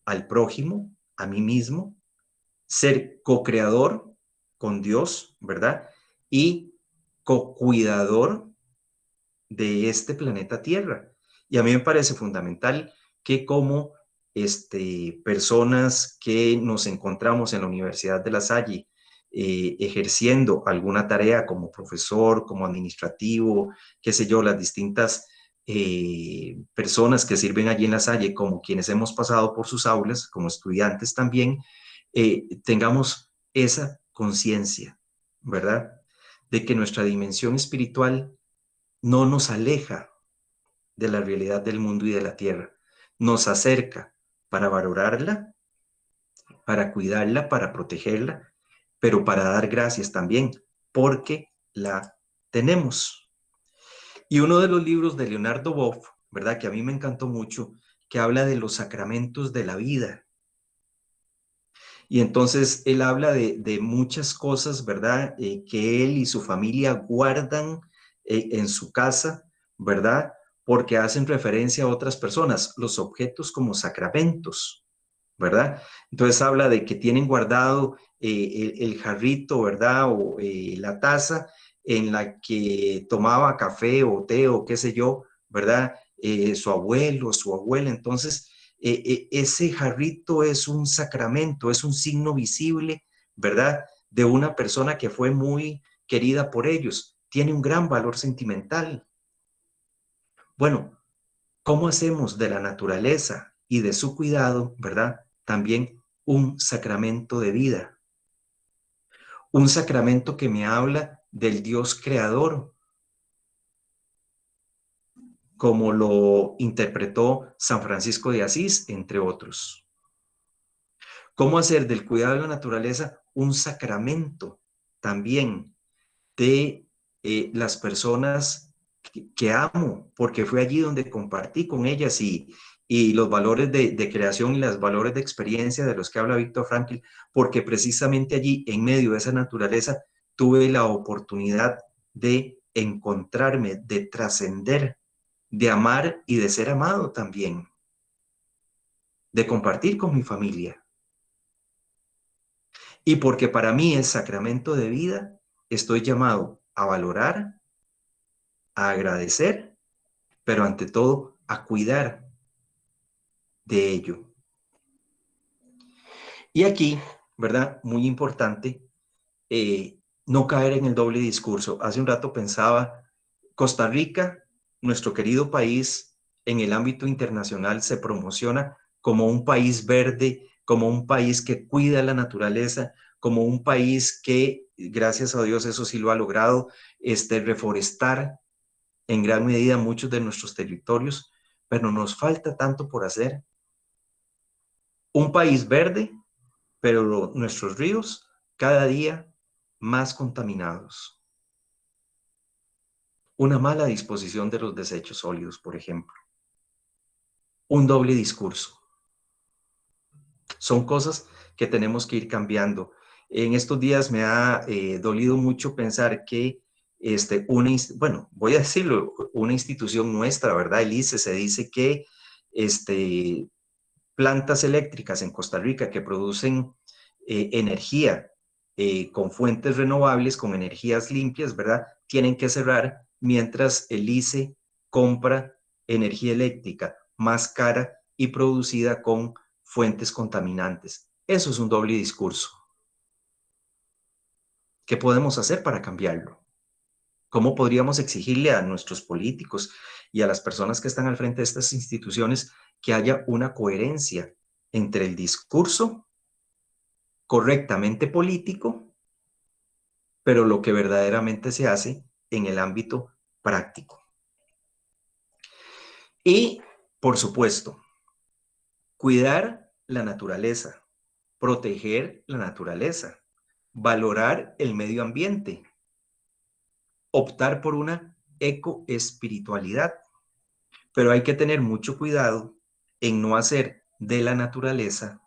Al prójimo, a mí mismo ser co-creador con Dios, ¿verdad? Y co-cuidador de este planeta Tierra. Y a mí me parece fundamental que como personas que nos encontramos en la Universidad de La Salle ejerciendo alguna tarea como profesor, como administrativo, qué sé yo, las distintas personas que sirven allí en La Salle, como quienes hemos pasado por sus aulas, como estudiantes también, tengamos esa conciencia, ¿verdad? De que nuestra dimensión espiritual no nos aleja de la realidad del mundo y de la tierra, nos acerca para valorarla, para cuidarla, para protegerla, pero para dar gracias también, porque la tenemos. Y uno de los libros de Leonardo Boff, ¿verdad? Que a mí me encantó mucho, que habla de los sacramentos de la vida. Y entonces él habla de muchas cosas, ¿verdad? Que él y su familia guardan en su casa, ¿verdad? Porque hacen referencia a otras personas, los objetos como sacramentos, ¿verdad? Entonces habla de que tienen guardado el jarrito, ¿verdad? O la taza en la que tomaba café o té o qué sé yo, ¿verdad? Su abuelo, su abuela. Entonces, ese jarrito es un sacramento, es un signo visible, ¿verdad? De una persona que fue muy querida por ellos. Tiene un gran valor sentimental. Bueno, ¿cómo hacemos de la naturaleza y de su cuidado, ¿verdad? También un sacramento de vida. Un sacramento que me habla del Dios creador, como lo interpretó San Francisco de Asís, entre otros. ¿Cómo hacer del cuidado de la naturaleza un sacramento también de las personas que amo? Porque fue allí donde compartí con ellas y los valores de creación y los valores de experiencia de los que habla Víctor Frankl, porque precisamente allí, en medio de esa naturaleza, tuve la oportunidad de encontrarme, de trascender, de amar y de ser amado también, de compartir con mi familia. Y porque para mí es sacramento de vida, estoy llamado a valorar, a agradecer, pero ante todo a cuidar de ello. Y aquí, ¿verdad? Muy importante, no caer en el doble discurso. Hace un rato pensaba, Costa Rica, nuestro querido país, en el ámbito internacional se promociona como un país verde, como un país que cuida la naturaleza, como un país que, gracias a Dios, eso sí lo ha logrado, reforestar en gran medida muchos de nuestros territorios, pero nos falta tanto por hacer. Un país verde, pero nuestros ríos cada día más contaminados. Una mala disposición de los desechos sólidos, por ejemplo. Un doble discurso. Son cosas que tenemos que ir cambiando. En estos días me ha dolido mucho pensar que bueno, voy a decirlo, una institución nuestra, ¿verdad? El ICE, se dice que plantas eléctricas en Costa Rica que producen energía con fuentes renovables, con energías limpias, ¿verdad? Tienen que cerrar mientras el ICE compra energía eléctrica más cara y producida con fuentes contaminantes. Eso es un doble discurso. ¿Qué podemos hacer para cambiarlo? ¿Cómo podríamos exigirle a nuestros políticos y a las personas que están al frente de estas instituciones que haya una coherencia entre el discurso correctamente político, pero lo que verdaderamente se hace en el ámbito práctico? Y, por supuesto, cuidar la naturaleza, proteger la naturaleza, valorar el medio ambiente, optar por una ecoespiritualidad. Pero hay que tener mucho cuidado en no hacer de la naturaleza,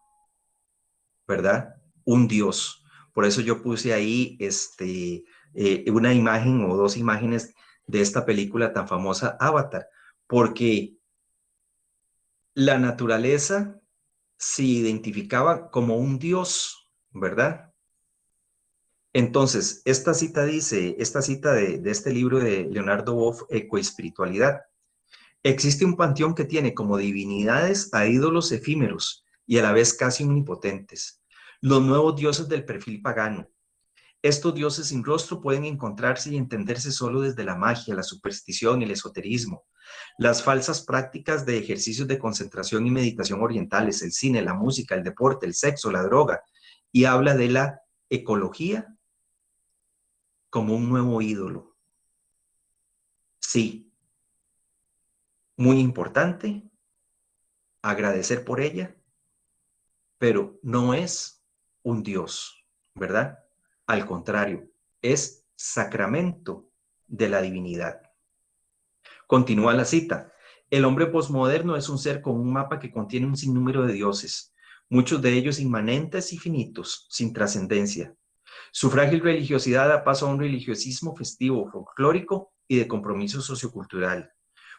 ¿verdad?, un Dios. Por eso yo puse ahí una imagen o dos imágenes de esta película tan famosa, Avatar, porque la naturaleza se identificaba como un Dios, ¿verdad? Entonces, esta cita dice, de este libro de Leonardo Boff, Ecoespiritualidad. Existe un panteón que tiene como divinidades a ídolos efímeros y a la vez casi omnipotentes, los nuevos dioses del perfil pagano. Estos dioses sin rostro pueden encontrarse y entenderse solo desde la magia, la superstición y el esoterismo, las falsas prácticas de ejercicios de concentración y meditación orientales, el cine, la música, el deporte, el sexo, la droga, y habla de la ecología como un nuevo ídolo. Sí, muy importante, agradecer por ella, pero no es un Dios, ¿verdad? Al contrario, es sacramento de la divinidad. Continúa la cita. El hombre posmoderno es un ser con un mapa que contiene un sinnúmero de dioses, muchos de ellos inmanentes y finitos, sin trascendencia. Su frágil religiosidad da paso a un religiosismo festivo, folclórico y de compromiso sociocultural.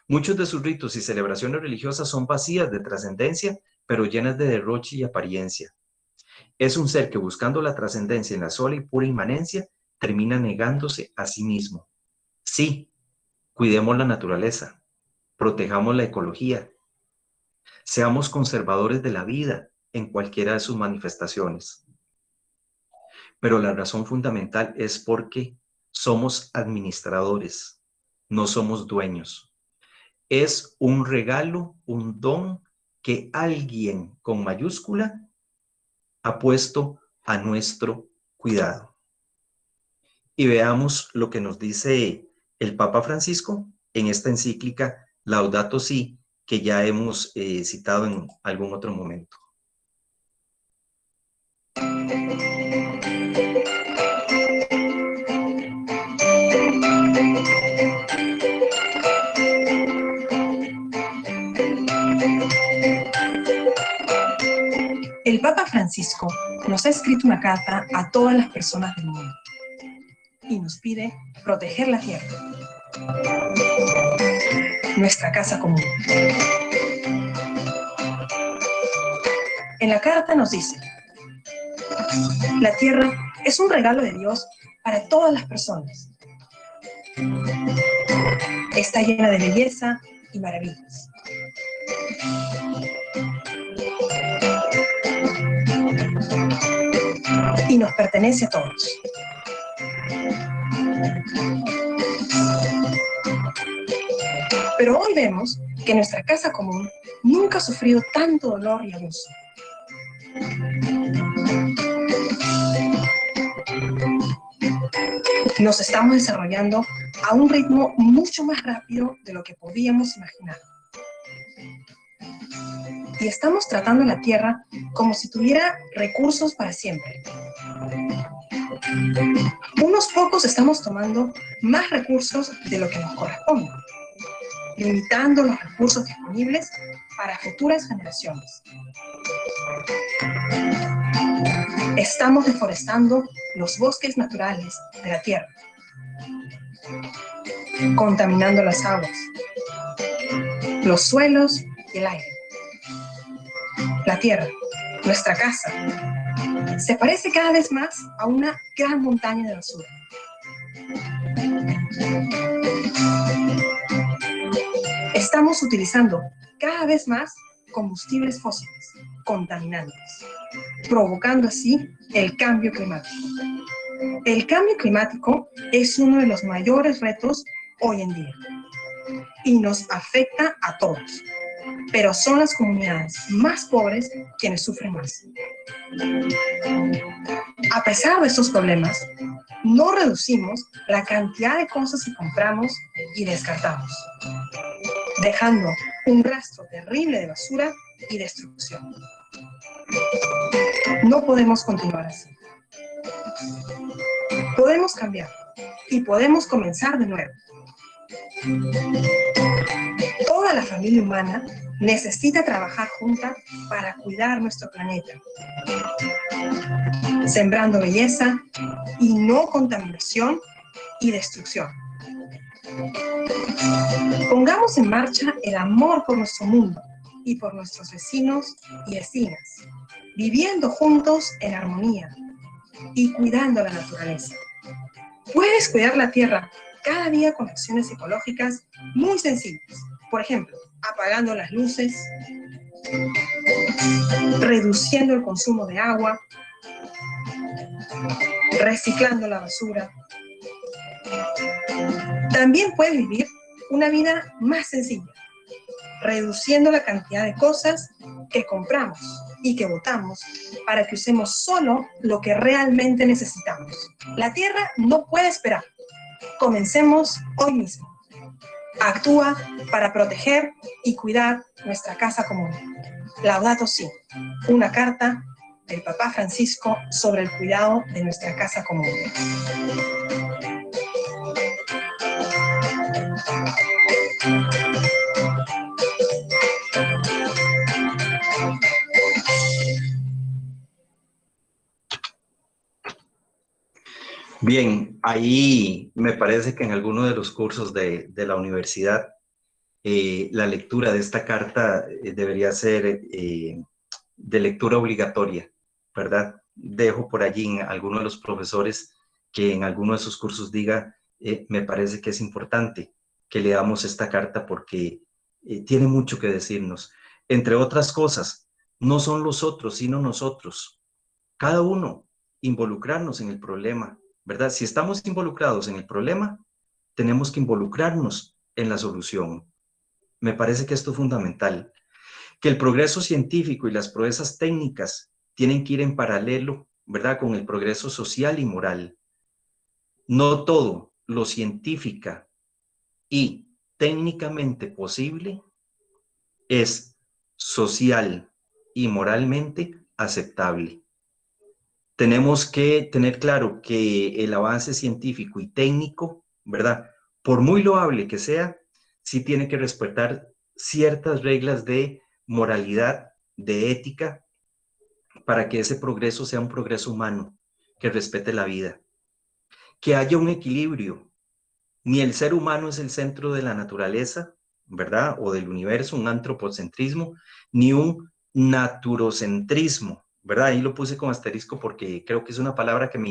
Muchos de sus ritos y celebraciones religiosas son vacías de trascendencia, pero llenas de derroche y apariencia. Es un ser que, buscando la trascendencia en la sola y pura inmanencia, termina negándose a sí mismo. Sí, cuidemos la naturaleza, protejamos la ecología, seamos conservadores de la vida en cualquiera de sus manifestaciones. Pero la razón fundamental es porque somos administradores, no somos dueños. Es un regalo, un don que alguien con mayúscula ha puesto a nuestro cuidado. Y veamos lo que nos dice el Papa Francisco en esta encíclica Laudato Si, que ya hemos citado en algún otro momento. El Papa Francisco nos ha escrito una carta a todas las personas del mundo y nos pide proteger la tierra, nuestra casa común. En la carta nos dice: la tierra es un regalo de Dios para todas las personas. Está llena de belleza y maravillas. Y nos pertenece a todos. Pero hoy vemos que nuestra casa común nunca ha sufrido tanto dolor y abuso. Nos estamos desarrollando a un ritmo mucho más rápido de lo que podíamos imaginar. Y estamos tratando a la tierra como si tuviera recursos para siempre. Unos pocos estamos tomando más recursos de lo que nos corresponde, limitando los recursos disponibles para futuras generaciones. Estamos deforestando los bosques naturales de la tierra, contaminando las aguas, los suelos y el aire. La tierra, nuestra casa, se parece cada vez más a una gran montaña de basura. Estamos utilizando cada vez más combustibles fósiles, contaminantes, provocando así el cambio climático. El cambio climático es uno de los mayores retos hoy en día y nos afecta a todos, pero son las comunidades más pobres quienes sufren más. A pesar de estos problemas, no reducimos la cantidad de cosas que compramos y descartamos, dejando un rastro terrible de basura y destrucción. No podemos continuar así. Podemos cambiar y podemos comenzar de nuevo. Toda la familia humana necesita trabajar junta para cuidar nuestro planeta, sembrando belleza y no contaminación y destrucción. Pongamos en marcha el amor por nuestro mundo y por nuestros vecinos y vecinas, viviendo juntos en armonía, y cuidando la naturaleza. Puedes cuidar la tierra cada día con acciones ecológicas muy sencillas. Por ejemplo, apagando las luces, reduciendo el consumo de agua, reciclando la basura. También puedes vivir una vida más sencilla, reduciendo la cantidad de cosas que compramos y que botamos para que usemos solo lo que realmente necesitamos. La tierra no puede esperar. Comencemos hoy mismo. Actúa para proteger y cuidar nuestra casa común. Laudato Si, una carta del Papa Francisco sobre el cuidado de nuestra casa común. Bien, ahí me parece que en alguno de los cursos de la universidad la lectura de esta carta debería ser de lectura obligatoria, ¿verdad? Dejo por allí en alguno de los profesores que en alguno de sus cursos diga, me parece que es importante que leamos esta carta porque tiene mucho que decirnos. Entre otras cosas, no son los otros, sino nosotros. Cada uno involucrarnos en el problema, ¿verdad? Si estamos involucrados en el problema, tenemos que involucrarnos en la solución. Me parece que esto es fundamental. Que el progreso científico y las proezas técnicas tienen que ir en paralelo, ¿verdad?, con el progreso social y moral. No todo lo científica y técnicamente posible es social y moralmente aceptable. Tenemos que tener claro que el avance científico y técnico, ¿verdad?, por muy loable que sea, sí tiene que respetar ciertas reglas de moralidad, de ética, para que ese progreso sea un progreso humano, que respete la vida. Que haya un equilibrio. Ni el ser humano es el centro de la naturaleza, ¿verdad?, o del universo, un antropocentrismo, ni un naturocentrismo, ¿verdad? Ahí lo puse con asterisco porque creo que es una palabra que me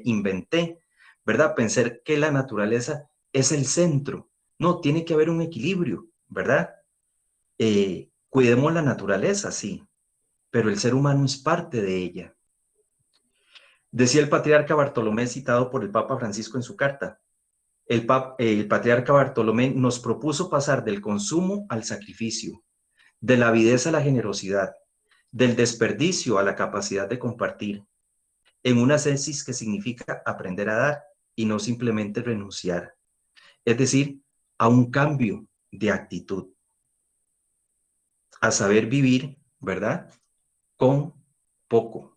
inventé, ¿verdad? Pensar que la naturaleza es el centro. No, tiene que haber un equilibrio, ¿verdad? Cuidemos la naturaleza, sí, pero el ser humano es parte de ella. Decía el patriarca Bartolomé, citado por el Papa Francisco en su carta, el patriarca Bartolomé nos propuso pasar del consumo al sacrificio, de la avidez a la generosidad, del desperdicio a la capacidad de compartir, en una ascesis que significa aprender a dar y no simplemente renunciar, es decir, a un cambio de actitud, a saber vivir, ¿verdad?, con poco.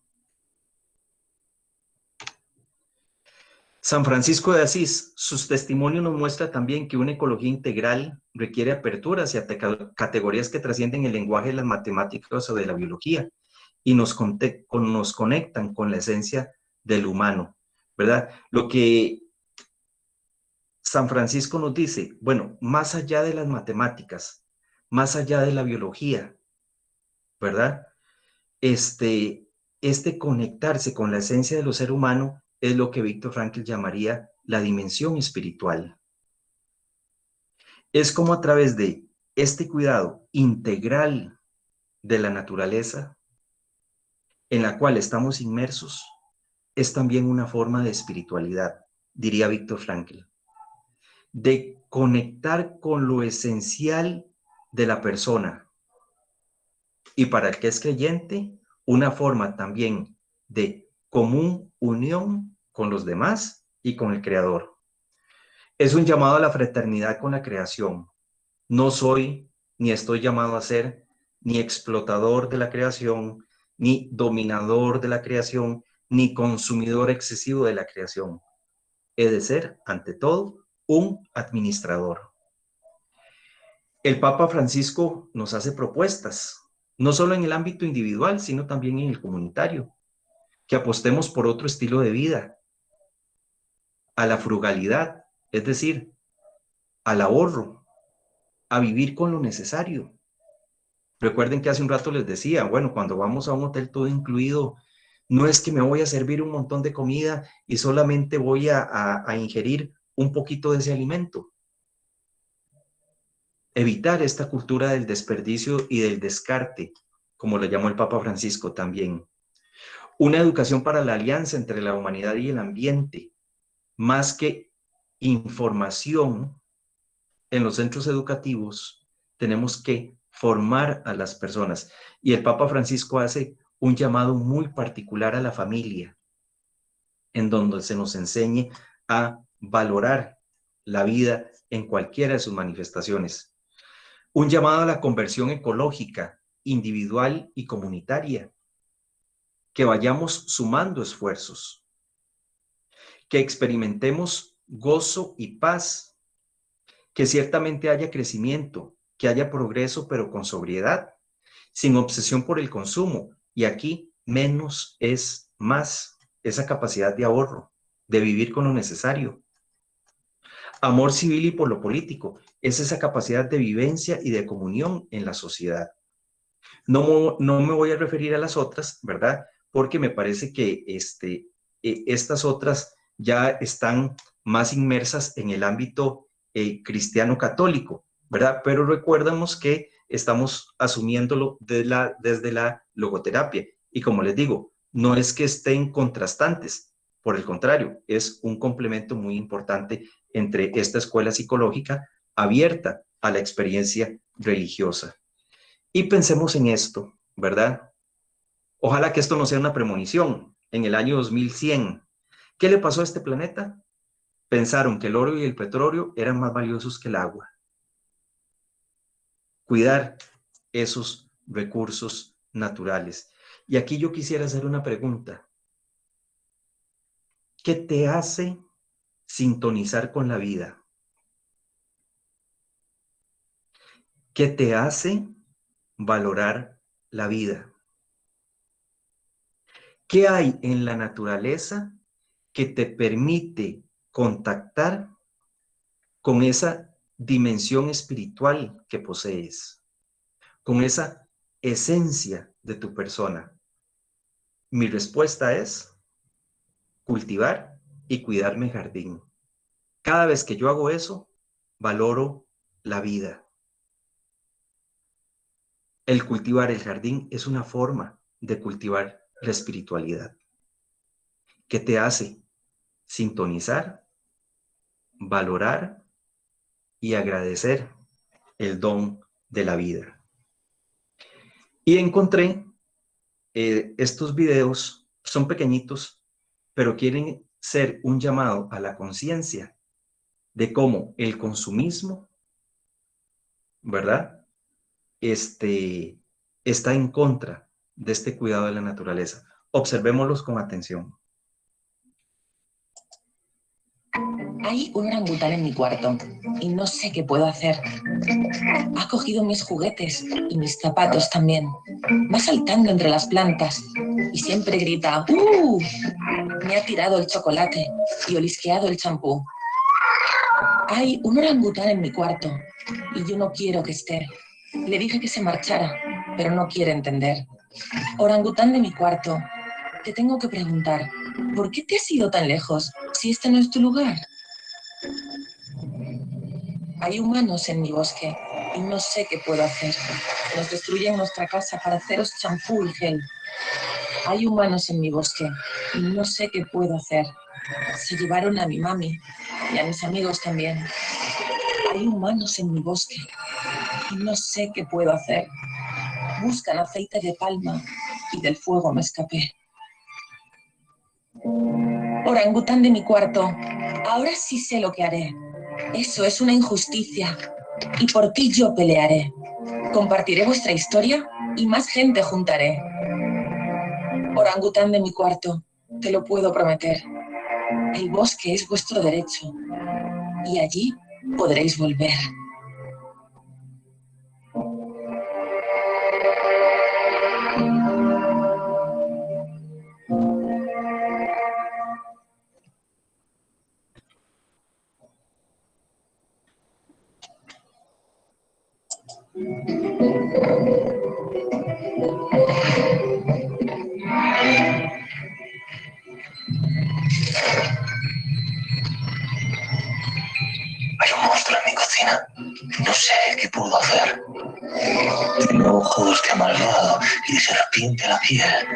San Francisco de Asís, sus testimonios nos muestra también que una ecología integral requiere apertura hacia categorías que trascienden el lenguaje de las matemáticas o de la biología y nos conectan con la esencia del humano, ¿verdad? Lo que San Francisco nos dice, bueno, más allá de las matemáticas, más allá de la biología, ¿verdad? Este conectarse con la esencia de lo ser humano es lo que Viktor Frankl llamaría la dimensión espiritual. Es como a través de este cuidado integral de la naturaleza en la cual estamos inmersos, es también una forma de espiritualidad, diría Viktor Frankl, de conectar con lo esencial de la persona. Y para el que es creyente, una forma también de común unión con los demás y con el Creador. Es un llamado a la fraternidad con la creación. No soy ni estoy llamado a ser ni explotador de la creación, ni dominador de la creación, ni consumidor excesivo de la creación. He de ser, ante todo, un administrador. El Papa Francisco nos hace propuestas, no solo en el ámbito individual, sino también en el comunitario, que apostemos por otro estilo de vida, a la frugalidad, es decir, al ahorro, a vivir con lo necesario. Recuerden que hace un rato les decía, bueno, cuando vamos a un hotel todo incluido, No es que me voy a servir un montón de comida y solamente voy a ingerir un poquito de ese alimento. Evitar esta cultura del desperdicio y del descarte, como lo llamó el Papa Francisco también. Una educación para la alianza entre la humanidad y el ambiente, más que información en los centros educativos, tenemos que formar a las personas. Y el Papa Francisco hace un llamado muy particular a la familia, en donde se nos enseñe a valorar la vida en cualquiera de sus manifestaciones. Un llamado a la conversión ecológica, individual y comunitaria, que vayamos sumando esfuerzos, que experimentemos gozo y paz, que ciertamente haya crecimiento, que haya progreso, pero con sobriedad, sin obsesión por el consumo. Y aquí menos es más, esa capacidad de ahorro, de vivir con lo necesario. Amor civil y por lo político, es esa capacidad de vivencia y de comunión en la sociedad. No me voy a referir a las otras, ¿verdad? Porque me parece que estas otras ya están más inmersas en el ámbito cristiano católico, ¿verdad? Pero recuerdamos que estamos asumiéndolo desde la logoterapia. Y como les digo, no es que estén contrastantes, por el contrario, es un complemento muy importante entre esta escuela psicológica abierta a la experiencia religiosa. Y pensemos en esto, ¿verdad? Ojalá que esto no sea una premonición. En el año 2100, ¿qué le pasó a este planeta? Pensaron que el oro y el petróleo eran más valiosos que el agua. Cuidar esos recursos naturales. Y aquí yo quisiera hacer una pregunta. ¿Qué te hace sintonizar con la vida? ¿Qué te hace valorar la vida? ¿Qué hay en la naturaleza que te permite contactar con esa dimensión espiritual que posees, con esa esencia de tu persona? Mi respuesta es cultivar y cuidar mi jardín. Cada vez que yo hago eso, valoro la vida. El cultivar el jardín es una forma de cultivar la espiritualidad. ¿Qué te hace sintonizar, valorar y agradecer el don de la vida? Y encontré estos videos, son pequeñitos, pero quieren ser un llamado a la conciencia de cómo el consumismo, ¿verdad? Está en contra de este cuidado de la naturaleza. Observémoslos con atención. Hay un orangután en mi cuarto y no sé qué puedo hacer. Ha cogido mis juguetes y mis zapatos también. Va saltando entre las plantas y siempre grita ¡Uh! Me ha tirado el chocolate y olisqueado el champú. Hay un orangután en mi cuarto y yo no quiero que esté. Le dije que se marchara, pero no quiere entender. Orangután de mi cuarto, te tengo que preguntar, ¿por qué te has ido tan lejos si este no es tu lugar? Hay humanos en mi bosque y no sé qué puedo hacer. Nos destruyen nuestra casa para haceros champú y gel. Hay humanos en mi bosque y no sé qué puedo hacer. Se llevaron a mi mami y a mis amigos también. Hay humanos en mi bosque y no sé qué puedo hacer. Buscan aceite de palma y del fuego me escapé. Orangután de mi cuarto, ahora sí sé lo que haré. Eso es una injusticia y por ti yo pelearé. Compartiré vuestra historia y más gente juntaré. Orangután de mi cuarto, te lo puedo prometer. El bosque es vuestro derecho y allí podréis volver. cocina. No sé qué puedo hacer. Tengo ojos de malvado y de serpiente a la piel.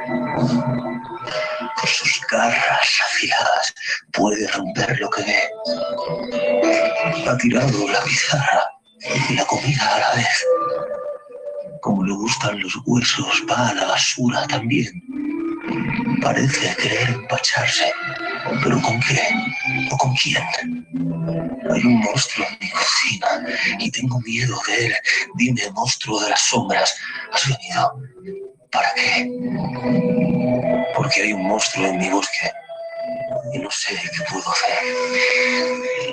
Con sus garras afiladas puede romper lo que ve. Ha tirado la pizarra y la comida a la vez. Como le gustan los huesos, va a la basura también. Parece querer empacharse. ¿Pero con qué? ¿O con quién? Hay un monstruo en mi cocina y tengo miedo de él. Dime, monstruo de las sombras, ¿has venido? ¿Para qué? Porque hay un monstruo en mi bosque y no sé qué puedo hacer.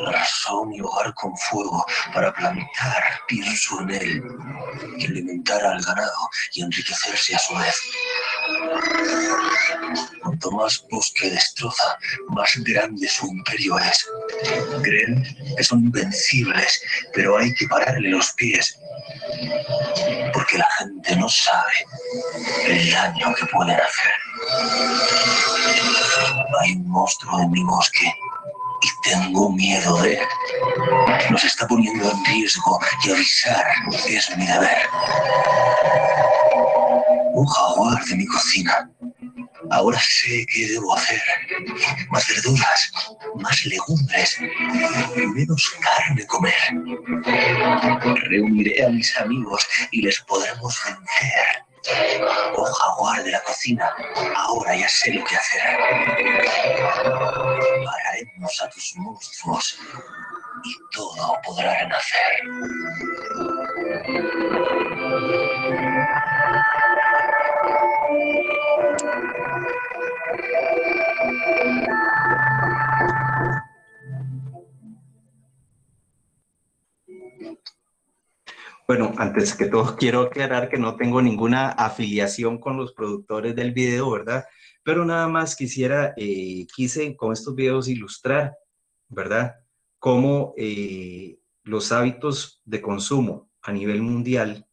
Arrasó mi hogar con fuego para plantar, pienso en él, y alimentar al ganado y enriquecerse a su vez. Cuanto más bosque destroza, más grande su imperio es. Creen que son invencibles, pero hay que pararle los pies, porque la gente no sabe el daño que pueden hacer. Hay un monstruo en mi bosque y tengo miedo de él. Nos está poniendo en riesgo y avisar es mi deber. Un jaguar de mi cocina. Ahora sé qué debo hacer. Más verduras, más legumbres, menos carne comer. Reuniré a mis amigos y les podremos vencer. Oh jaguar de la cocina, ahora ya sé lo que hacer. Pararemos a tus monstruos y todo podrá renacer. Bueno, antes que todo quiero aclarar que no tengo ninguna afiliación con los productores del video, ¿verdad? Pero nada más quise con estos videos ilustrar, ¿verdad? Cómo los hábitos de consumo a nivel mundial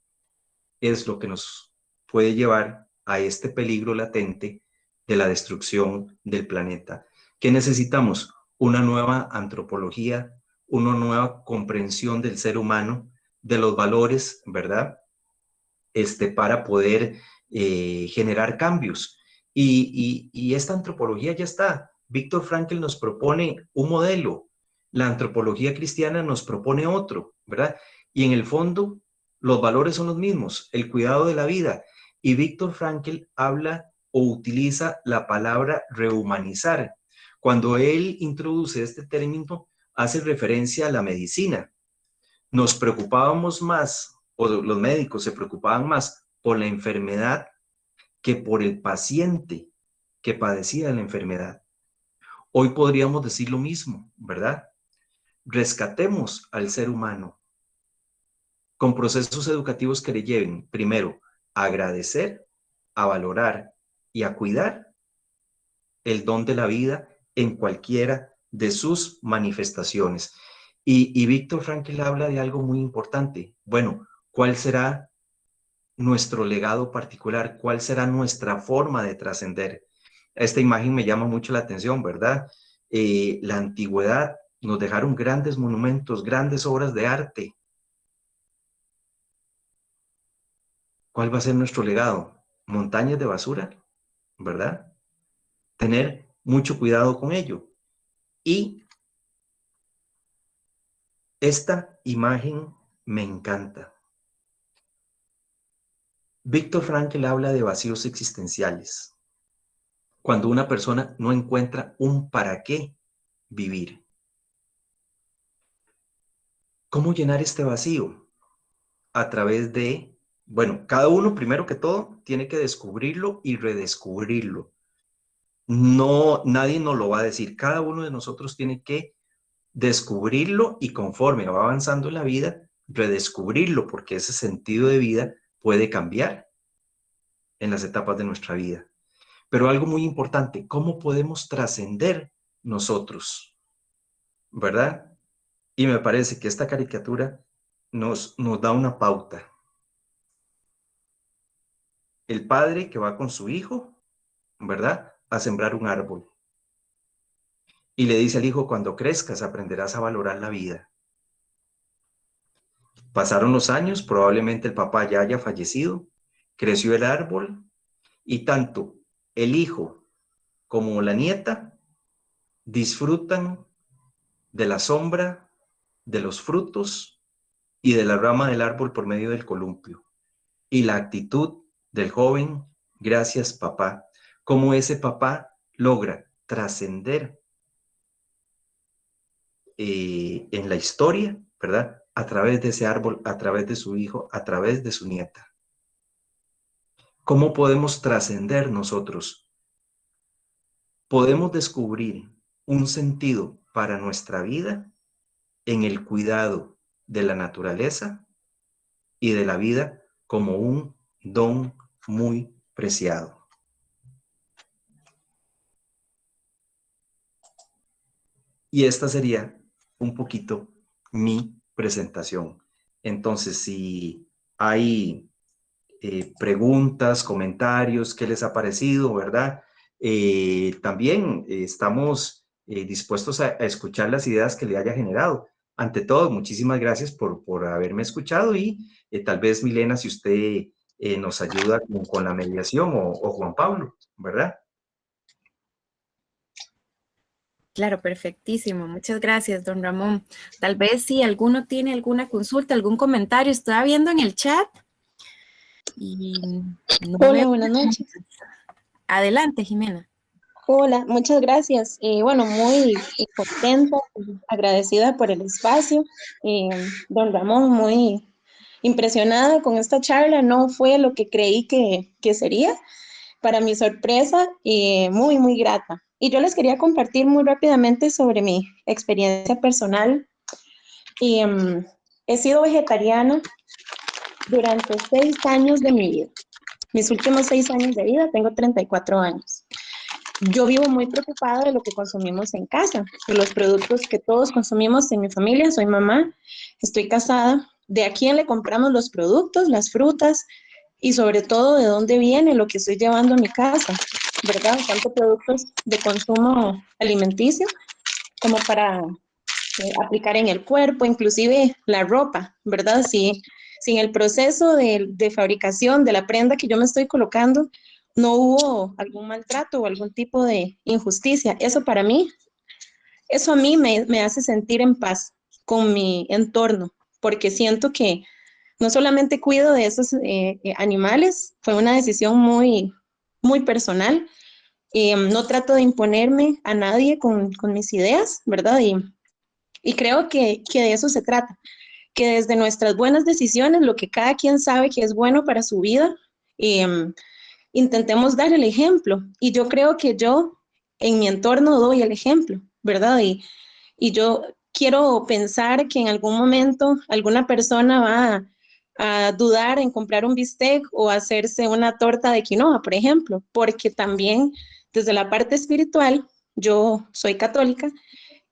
es lo que nos puede llevar a este peligro latente de la destrucción del planeta. ¿Qué necesitamos? Una nueva antropología, una nueva comprensión del ser humano, de los valores, ¿verdad? Para poder generar cambios. Y esta antropología ya está. Víctor Frankl nos propone un modelo, la antropología cristiana nos propone otro, ¿verdad? Y en el fondo, los valores son los mismos, el cuidado de la vida. Y Víctor Frankl habla o utiliza la palabra rehumanizar. Cuando él introduce este término, hace referencia a la medicina. Nos preocupábamos más, o los médicos se preocupaban más por la enfermedad que por el paciente que padecía de la enfermedad. Hoy podríamos decir lo mismo, ¿verdad? Rescatemos al ser humano con procesos educativos que le lleven, primero, a agradecer, a valorar y a cuidar el don de la vida en cualquiera de sus manifestaciones. Y Víctor Frankl habla de algo muy importante. Bueno, ¿cuál será nuestro legado particular? ¿Cuál será nuestra forma de trascender? Esta imagen me llama mucho la atención, ¿verdad? La antigüedad nos dejaron grandes monumentos, grandes obras de arte. ¿Cuál va a ser nuestro legado? Montañas de basura, ¿verdad? Tener mucho cuidado con ello. Y esta imagen me encanta. Víctor Frankl habla de vacíos existenciales. Cuando una persona no encuentra un para qué vivir. ¿Cómo llenar este vacío? A través de, bueno, cada uno primero que todo tiene que descubrirlo y redescubrirlo. No, nadie nos lo va a decir. Cada uno de nosotros tiene que descubrirlo y conforme va avanzando en la vida, redescubrirlo, porque ese sentido de vida puede cambiar en las etapas de nuestra vida. Pero algo muy importante, ¿cómo podemos trascender nosotros? ¿Verdad? Y me parece que esta caricatura nos da una pauta. El padre que va con su hijo, ¿verdad? A sembrar un árbol. Y le dice al hijo, cuando crezcas aprenderás a valorar la vida. Pasaron los años, probablemente el papá ya haya fallecido, creció el árbol y tanto el hijo como la nieta disfrutan de la sombra, de los frutos y de la rama del árbol por medio del columpio. Y la actitud del joven, gracias papá, cómo ese papá logra trascender en la historia, ¿verdad? A través de ese árbol, a través de su hijo, a través de su nieta. ¿Cómo podemos trascender nosotros? Podemos descubrir un sentido para nuestra vida en el cuidado de la naturaleza y de la vida como un don muy preciado. Y esta sería un poquito mi presentación. Entonces, si hay preguntas, comentarios, qué les ha parecido, ¿verdad? También estamos dispuestos a escuchar las ideas que le haya generado. Ante todo, muchísimas gracias por haberme escuchado y tal vez, Milena, si usted nos ayuda con la mediación o Juan Pablo, ¿verdad? Claro, perfectísimo. Muchas gracias, don Ramón. Tal vez si alguno tiene alguna consulta, algún comentario, estaba viendo en el chat y no Hola, veo. buenas noches. Adelante, Jimena. Hola, muchas gracias. Bueno, muy contenta, agradecida por el espacio. Don Ramón, muy impresionada con esta charla. No fue lo que creí que sería. Para mi sorpresa, muy, muy grata. Y yo les quería compartir muy rápidamente sobre mi experiencia personal. He sido vegetariana durante 6 años de mi vida. Mis últimos 6 años de vida, tengo 34 años. Yo vivo muy preocupada de lo que consumimos en casa, de los productos que todos consumimos en mi familia. Soy mamá, estoy casada, de a quién le compramos los productos, las frutas y sobre todo de dónde viene lo que estoy llevando a mi casa, ¿verdad? Tanto productos de consumo alimenticio como para aplicar en el cuerpo, inclusive la ropa, ¿verdad? Si en el proceso de fabricación de la prenda que yo me estoy colocando no hubo algún maltrato o algún tipo de injusticia, eso a mí me hace sentir en paz con mi entorno, porque siento que no solamente cuido de esos animales, fue una decisión muy, muy personal. No trato de imponerme a nadie con mis ideas, ¿verdad? Y creo que de eso se trata, que desde nuestras buenas decisiones, lo que cada quien sabe que es bueno para su vida, intentemos dar el ejemplo. Y yo creo que yo en mi entorno doy el ejemplo, ¿verdad? Y yo quiero pensar que en algún momento alguna persona va a dudar en comprar un bistec o hacerse una torta de quinoa, por ejemplo, porque también desde la parte espiritual, yo soy católica,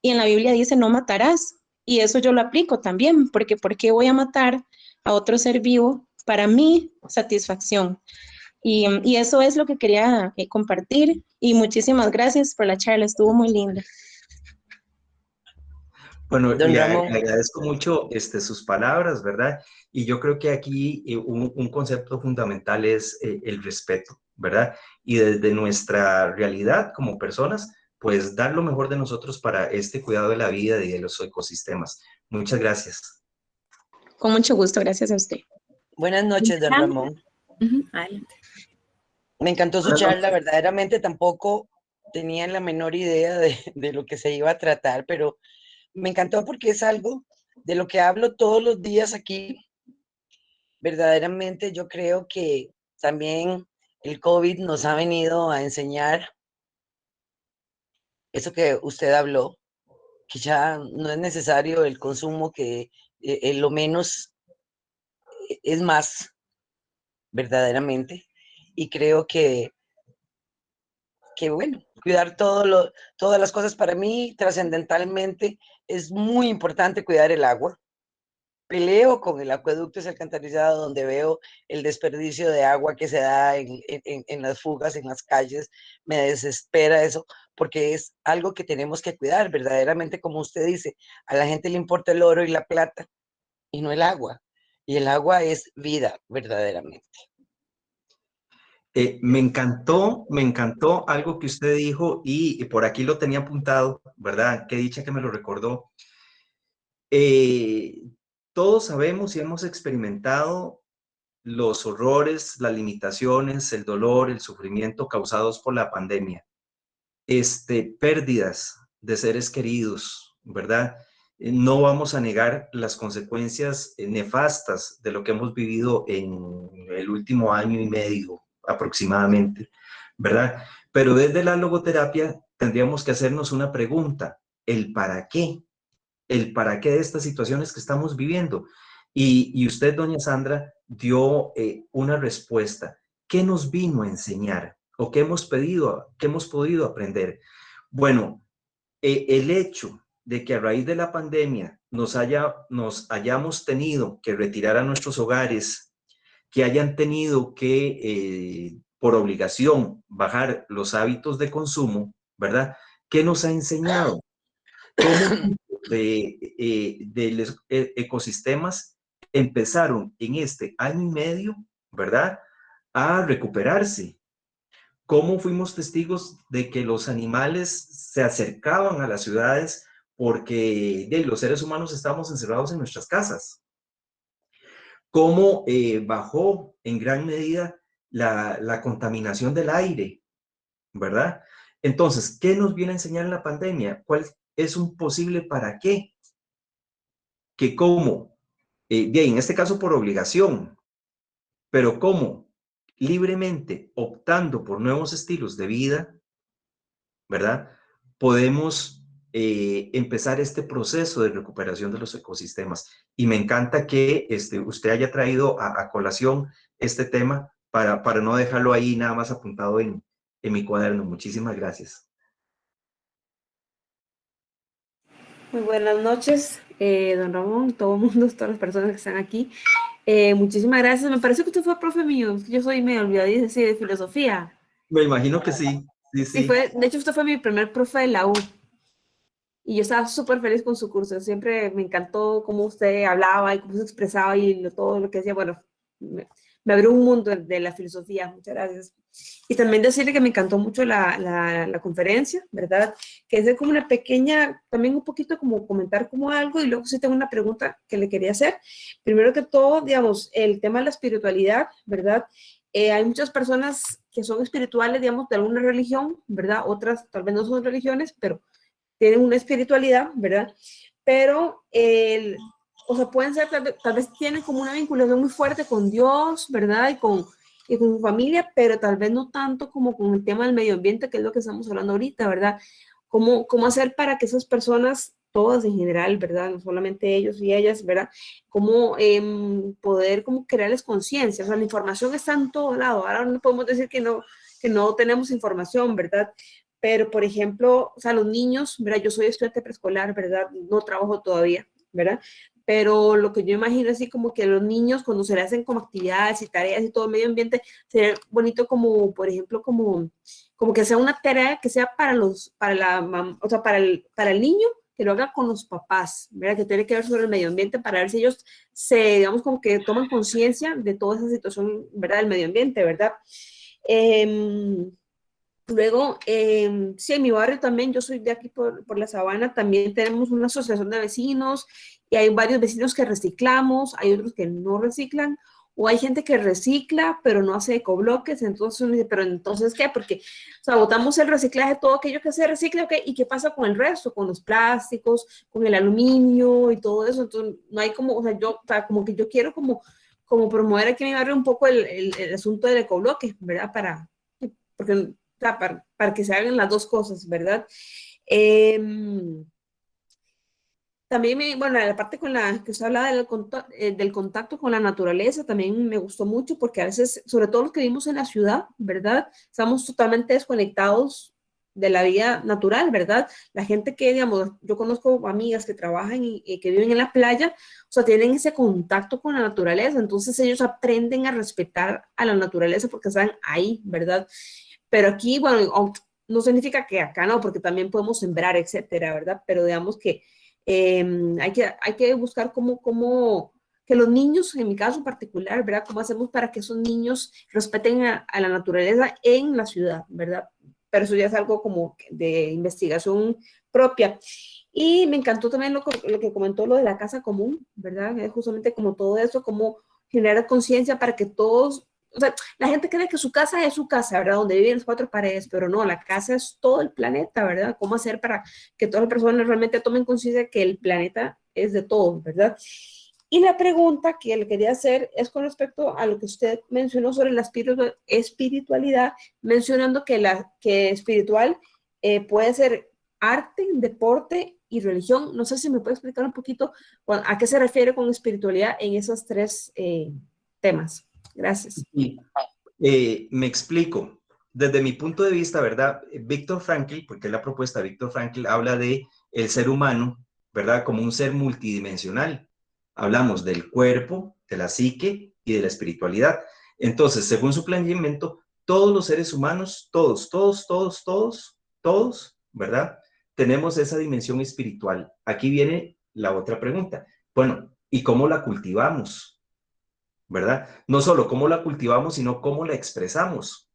y en la Biblia dice no matarás. Y eso yo lo aplico también, porque ¿por qué voy a matar a otro ser vivo para mi satisfacción? Y eso es lo que quería compartir. Y muchísimas gracias por la charla, estuvo muy linda. Bueno, Don le Ramón, agradezco mucho sus palabras, ¿verdad? Y yo creo que aquí un concepto fundamental es el respeto, ¿verdad? Y desde nuestra realidad como personas, pues dar lo mejor de nosotros para este cuidado de la vida y de los ecosistemas. Muchas gracias. Con mucho gusto, gracias a usted. buenas noches, don Ramón. Adelante. Me encantó su Buenas charla, noches. verdaderamente tampoco tenía la menor idea de lo que se iba a tratar, pero me encantó porque es algo de lo que hablo todos los días aquí. Verdaderamente yo creo que también el COVID nos ha venido a enseñar eso que usted habló, que ya no es necesario el consumo, que lo menos es más, verdaderamente. Y creo que bueno, cuidar todas las cosas para mí, trascendentalmente, es muy importante cuidar el agua. Peleo con el acueducto y alcantarizado, donde veo el desperdicio de agua que se da en las fugas, en las calles. Me desespera eso, porque es algo que tenemos que cuidar, verdaderamente, como usted dice, a la gente le importa el oro y la plata, y no el agua. Y el agua es vida, verdaderamente. Me encantó algo que usted dijo y por aquí lo tenía apuntado, ¿verdad? Qué dicha que me lo recordó. Eh, Todos sabemos y hemos experimentado los horrores, las limitaciones, el dolor, el sufrimiento causados por la pandemia. Pérdidas de seres queridos, ¿verdad? No vamos a negar las consecuencias nefastas de lo que hemos vivido en el último año y medio aproximadamente, ¿verdad? Pero desde la logoterapia tendríamos que hacernos una pregunta, el para qué de estas situaciones que estamos viviendo. Y usted, doña Sandra, dio una respuesta. ¿Qué nos vino a enseñar? ¿O qué hemos podido aprender? Bueno, el hecho de que a raíz de la pandemia nos hayamos tenido que retirar a nuestros hogares, que hayan tenido que, por obligación, bajar los hábitos de consumo, ¿verdad? ¿Qué nos ha enseñado? ¿Cómo de los ecosistemas empezaron en este año y medio, ¿verdad?, a recuperarse? ¿Cómo fuimos testigos de que los animales se acercaban a las ciudades porque los seres humanos estábamos encerrados en nuestras casas? ¿Cómo bajó en gran medida la contaminación del aire, ¿verdad? Entonces, ¿qué nos viene a enseñar la pandemia? ¿Cuál es un posible para qué? Que cómo, bien, en este caso por obligación, pero cómo libremente optando por nuevos estilos de vida, ¿verdad? Podemos empezar este proceso de recuperación de los ecosistemas. Y me encanta que usted haya traído a colación este tema para no dejarlo ahí nada más apuntado en mi cuaderno. Muchísimas gracias. Muy buenas noches, don Ramón, todo el mundo, todas las personas que están aquí. Muchísimas gracias. Me parece que usted fue profe mío. Yo soy medio olvidadiza, sí, de filosofía. Me imagino que sí. Sí, sí. De hecho, usted fue mi primer profe de la U. Y yo estaba súper feliz con su curso. Siempre me encantó cómo usted hablaba y cómo se expresaba y todo lo que decía. Bueno, me abrió un mundo de la filosofía. Muchas gracias. Y también decirle que me encantó mucho la conferencia, ¿verdad? Que es como una pequeña, también un poquito como comentar como algo, y luego sí tengo una pregunta que le quería hacer. Primero que todo, digamos, el tema de la espiritualidad, ¿verdad? Hay muchas personas que son espirituales, digamos, de alguna religión, ¿verdad? Otras tal vez no son religiones, pero tienen una espiritualidad, ¿verdad? Pero, o sea, pueden ser, tal vez tienen como una vinculación muy fuerte con Dios, ¿verdad? Y con su familia, pero tal vez no tanto como con el tema del medio ambiente, que es lo que estamos hablando ahorita, ¿verdad? ¿Cómo hacer para que esas personas, todas en general, ¿verdad? No solamente ellos y ellas, ¿verdad? Cómo poder como crearles conciencia. O sea, la información está en todo lado. Ahora no podemos decir que no tenemos información, ¿verdad? Pero, por ejemplo, o sea, los niños, ¿verdad? Yo soy estudiante preescolar, ¿verdad? No trabajo todavía, ¿verdad? Pero lo que yo imagino así como que los niños cuando se les hacen como actividades y tareas y todo el medio ambiente, sería bonito como, por ejemplo, como que sea una tarea que sea o sea, para el niño, que lo haga con los papás, ¿verdad? Que tiene que ver sobre el medio ambiente para ver si ellos digamos, como que toman conciencia de toda esa situación, ¿verdad? Del medio ambiente, ¿verdad? Luego, sí, en mi barrio también, yo soy de aquí por la Sabana, también tenemos una asociación de vecinos y hay varios vecinos que reciclamos, hay otros que no reciclan, o hay gente que recicla, pero no hace ecobloques, entonces uno dice, pero entonces, ¿qué? Porque, o sea, botamos el reciclaje, todo aquello que se recicla, ¿ok? ¿Y qué pasa con el resto? Con los plásticos, con el aluminio y todo eso, entonces no hay como, o sea, como que yo quiero como promover aquí en mi barrio un poco el asunto del ecobloque, ¿verdad? Porque para que se hagan las dos cosas, ¿verdad? También, bueno, la parte con la que usted hablaba del contacto con la naturaleza, también me gustó mucho porque a veces, sobre todo los que vivimos en la ciudad, ¿verdad? Estamos totalmente desconectados de la vida natural, ¿verdad? La gente que, digamos, yo conozco amigas que trabajan y que viven en la playa, o sea, tienen ese contacto con la naturaleza, entonces ellos aprenden a respetar a la naturaleza porque están ahí, ¿verdad? Pero aquí, bueno, no significa que acá no, porque también podemos sembrar, etcétera, ¿verdad? Pero digamos que hay que buscar cómo que los niños, en mi caso particular, ¿verdad? ¿Cómo hacemos para que esos niños respeten a la naturaleza en la ciudad, ¿verdad? Pero eso ya es algo como de investigación propia. Y me encantó también lo que comentó, lo de la casa común, ¿verdad? Es justamente como todo eso, como generar conciencia para que todos, o sea, la gente cree que su casa es su casa, ¿verdad? Donde viven las cuatro paredes, pero no, la casa es todo el planeta, ¿verdad? ¿Cómo hacer para que todas las personas realmente tomen conciencia que el planeta es de todos, ¿verdad? Y la pregunta que le quería hacer es con respecto a lo que usted mencionó sobre la espiritualidad, mencionando que espiritual puede ser arte, deporte y religión. No sé si me puede explicar un poquito a qué se refiere con espiritualidad en esos tres temas. Gracias. Sí. Me explico. Desde mi punto de vista, ¿verdad? Viktor Frankl, porque es la propuesta de Viktor Frankl, habla de el ser humano, ¿verdad? Como un ser multidimensional. Hablamos del cuerpo, de la psique y de la espiritualidad. Entonces, según su planteamiento, todos los seres humanos, todos, ¿verdad? Tenemos esa dimensión espiritual. Aquí viene la otra pregunta. Bueno, ¿y cómo la cultivamos? ¿Verdad? No solo cómo la cultivamos, sino cómo la expresamos.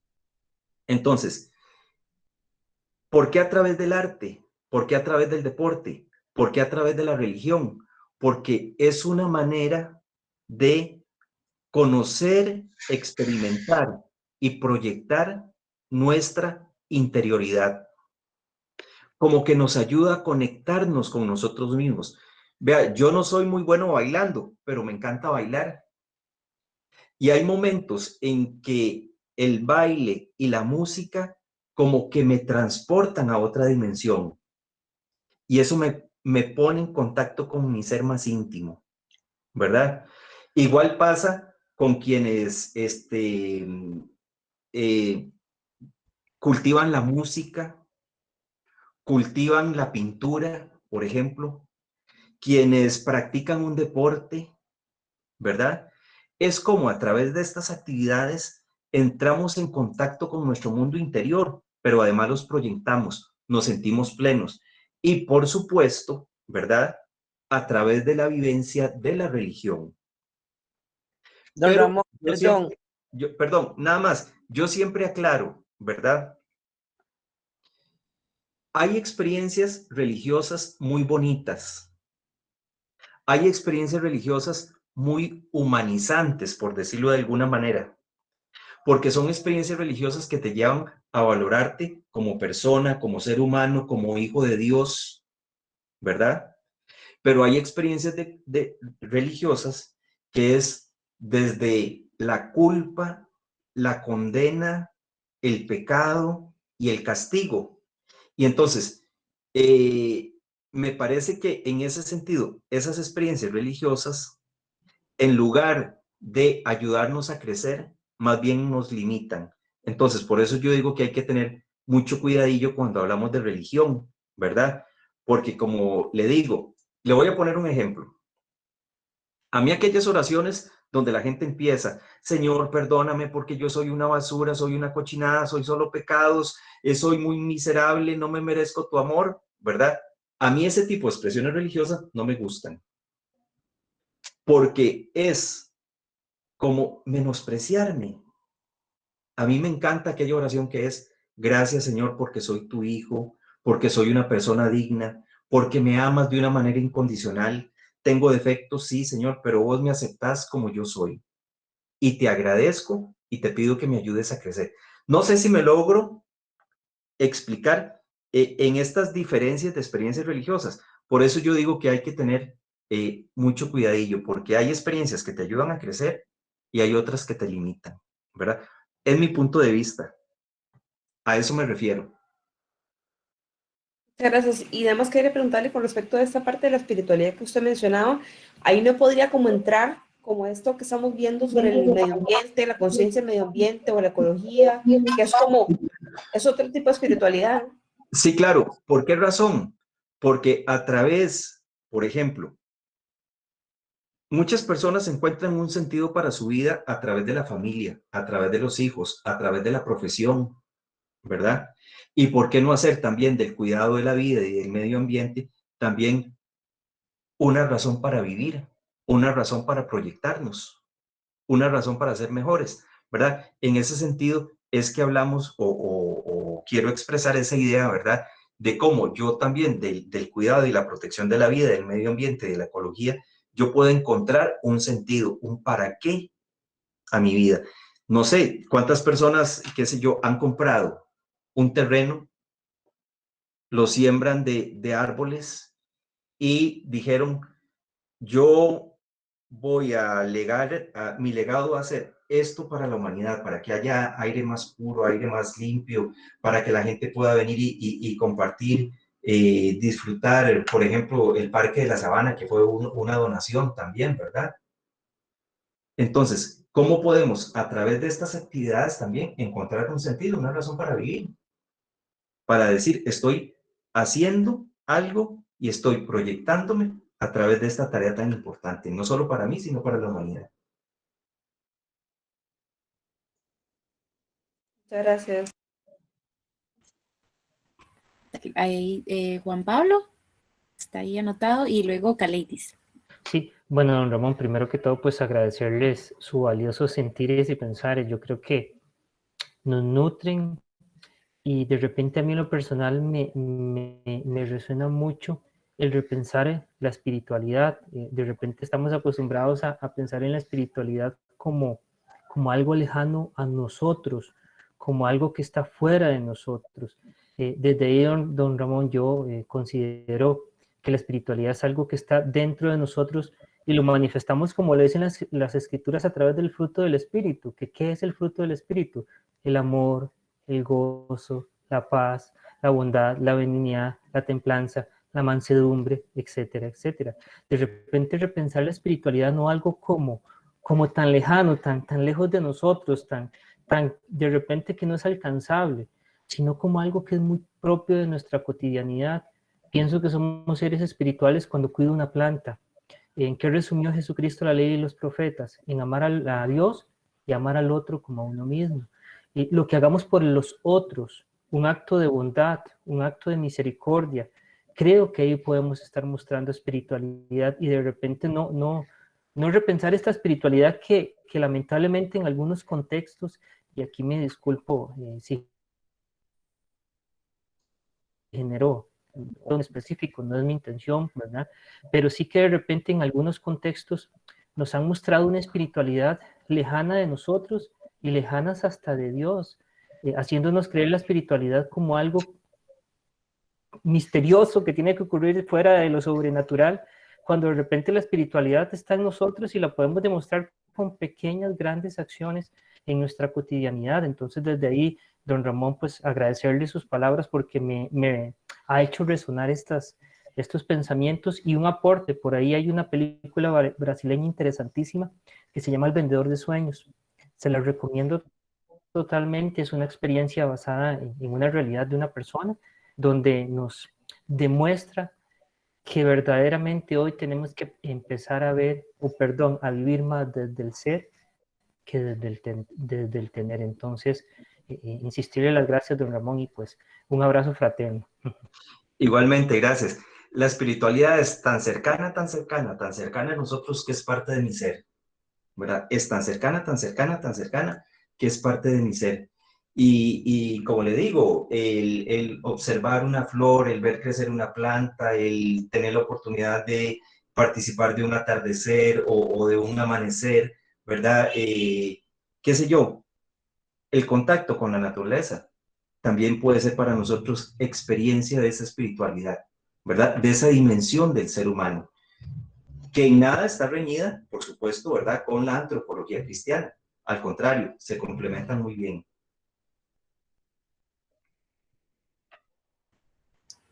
Entonces, ¿por qué a través del arte? ¿Por qué a través del deporte? ¿Por qué a través de la religión? Porque es una manera de conocer, experimentar y proyectar nuestra interioridad. Como que nos ayuda a conectarnos con nosotros mismos. Vea, yo no soy muy bueno bailando, pero me encanta bailar. Y hay momentos en que el baile y la música como que me transportan a otra dimensión. Y eso me pone en contacto con mi ser más íntimo, ¿verdad? Igual pasa con quienes cultivan la música, cultivan la pintura, por ejemplo, quienes practican un deporte, ¿verdad? Es como a través de estas actividades entramos en contacto con nuestro mundo interior, pero además los proyectamos, nos sentimos plenos. Y por supuesto, ¿verdad? A través de la vivencia de la religión. Don Pero Ramón, yo perdón. perdón, nada más, yo siempre aclaro, ¿verdad? Hay experiencias religiosas muy bonitas. Hay experiencias religiosas muy humanizantes, por decirlo de alguna manera, porque son experiencias religiosas que te llevan a valorarte como persona, como ser humano, como hijo de Dios, ¿verdad? Pero hay experiencias religiosas que es desde la culpa, la condena, el pecado y el castigo. Y entonces, me parece que en ese sentido, esas experiencias religiosas, en lugar de ayudarnos a crecer, más bien nos limitan. Entonces, por eso yo digo que hay que tener mucho cuidadillo cuando hablamos de religión, ¿verdad? Porque como le digo, le voy a poner un ejemplo. A mí aquellas oraciones donde la gente empieza, Señor, perdóname porque yo soy una basura, soy una cochinada, soy solo pecados, soy muy miserable, no me merezco tu amor, ¿verdad? A mí ese tipo de expresiones religiosas no me gustan, porque es como menospreciarme. A mí me encanta aquella oración que es, gracias Señor porque soy tu hijo, porque soy una persona digna, porque me amas de una manera incondicional. Tengo defectos, sí Señor, pero vos me aceptás como yo soy. Y te agradezco y te pido que me ayudes a crecer. No sé si me logro explicar en estas diferencias de experiencias religiosas. Por eso yo digo que hay que tener mucho cuidadillo, porque hay experiencias que te ayudan a crecer y hay otras que te limitan, ¿verdad? Es mi punto de vista. A eso me refiero. Muchas gracias. Y nada más quería preguntarle con respecto a esta parte de la espiritualidad que usted mencionaba, ahí no podría como entrar como esto que estamos viendo sobre el medio ambiente, la conciencia del medio ambiente o la ecología, que es como, es otro tipo de espiritualidad. Sí, claro. ¿Por qué razón? Porque a través, por ejemplo, muchas personas encuentran un sentido para su vida a través de la familia, a través de los hijos, a través de la profesión, ¿verdad? Y por qué no hacer también del cuidado de la vida y del medio ambiente también una razón para vivir, una razón para proyectarnos, una razón para ser mejores, ¿verdad? En ese sentido es que hablamos o quiero expresar esa idea, ¿verdad? De cómo yo también, del cuidado y la protección de la vida, del medio ambiente, de la ecología, yo puedo encontrar un sentido, un para qué a mi vida. No sé cuántas personas, qué sé yo, han comprado un terreno, lo siembran de árboles y dijeron, yo voy a legar, mi legado va a ser esto para la humanidad, para que haya aire más puro, aire más limpio, para que la gente pueda venir y compartir, disfrutar, por ejemplo, el Parque de la Sabana, que fue una donación también, ¿verdad? Entonces, ¿cómo podemos a través de estas actividades también encontrar un sentido, una razón para vivir? Para decir, estoy haciendo algo y estoy proyectándome a través de esta tarea tan importante, no solo para mí, sino para la humanidad. Muchas gracias. Ahí, Juan Pablo, está ahí anotado, y luego Caleidis. Sí, bueno, don Ramón, primero que todo, pues agradecerles su valioso sentires y pensares. Yo creo que nos nutren y de repente a mí en lo personal me resuena mucho el repensar la espiritualidad. De repente estamos acostumbrados a pensar en la espiritualidad como algo lejano a nosotros, como algo que está fuera de nosotros. Desde ahí, don Ramón, yo considero que la espiritualidad es algo que está dentro de nosotros y lo manifestamos, como lo dicen las escrituras, a través del fruto del Espíritu. ¿Qué es el fruto del Espíritu? El amor, el gozo, la paz, la bondad, la benignidad, la templanza, la mansedumbre, etcétera, etcétera. De repente repensar la espiritualidad no algo como tan lejano, tan lejos de nosotros, tan de repente que no es alcanzable, sino como algo que es muy propio de nuestra cotidianidad. Pienso que somos seres espirituales cuando cuido una planta. ¿En qué resumió Jesucristo la ley y los profetas? En amar a Dios y amar al otro como a uno mismo. Y lo que hagamos por los otros, un acto de bondad, un acto de misericordia, creo que ahí podemos estar mostrando espiritualidad y de repente no repensar esta espiritualidad que lamentablemente en algunos contextos, y aquí me disculpo si generó en específico, no es mi intención, ¿verdad? Pero sí que de repente en algunos contextos nos han mostrado una espiritualidad lejana de nosotros y lejanas hasta de Dios, haciéndonos creer la espiritualidad como algo misterioso que tiene que ocurrir fuera de lo sobrenatural, cuando de repente la espiritualidad está en nosotros y la podemos demostrar con pequeñas, grandes acciones en nuestra cotidianidad. Entonces, desde ahí, don Ramón, pues agradecerle sus palabras porque me ha hecho resonar estos pensamientos y un aporte. Por ahí hay una película brasileña interesantísima que se llama El Vendedor de Sueños. Se la recomiendo totalmente. Es una experiencia basada en una realidad de una persona donde nos demuestra que verdaderamente hoy tenemos que empezar a ver, a vivir más desde el ser que desde el tener. Entonces, insistirle las gracias, don Ramón, y pues un abrazo fraterno. Igualmente, gracias. La espiritualidad es tan cercana, tan cercana, tan cercana a nosotros que es parte de mi ser, ¿verdad? Es tan cercana, tan cercana, tan cercana que es parte de mi ser. Y como le digo, el observar una flor, el ver crecer una planta, el tener la oportunidad de participar de un atardecer o de un amanecer, ¿verdad? Qué sé yo, el contacto con la naturaleza también puede ser para nosotros experiencia de esa espiritualidad, ¿verdad? De esa dimensión del ser humano, que en nada está reñida, por supuesto, ¿verdad? Con la antropología cristiana. Al contrario, se complementan muy bien.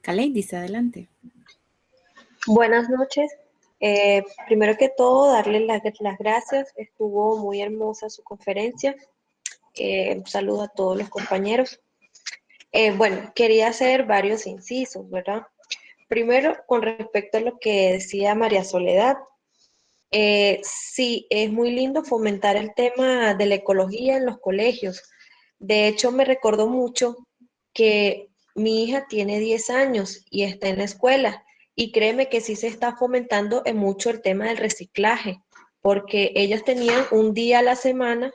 Caleidis, adelante. Buenas noches. Primero que todo, darle las gracias. Estuvo muy hermosa su conferencia. Un saludo a todos los compañeros. Bueno, quería hacer varios incisos, ¿verdad? Primero, con respecto a lo que decía María Soledad, sí, es muy lindo fomentar el tema de la ecología en los colegios. De hecho, me recordó mucho que mi hija tiene 10 años y está en la escuela Y créeme que sí se está fomentando en mucho el tema del reciclaje, porque ellas tenían un día a la semana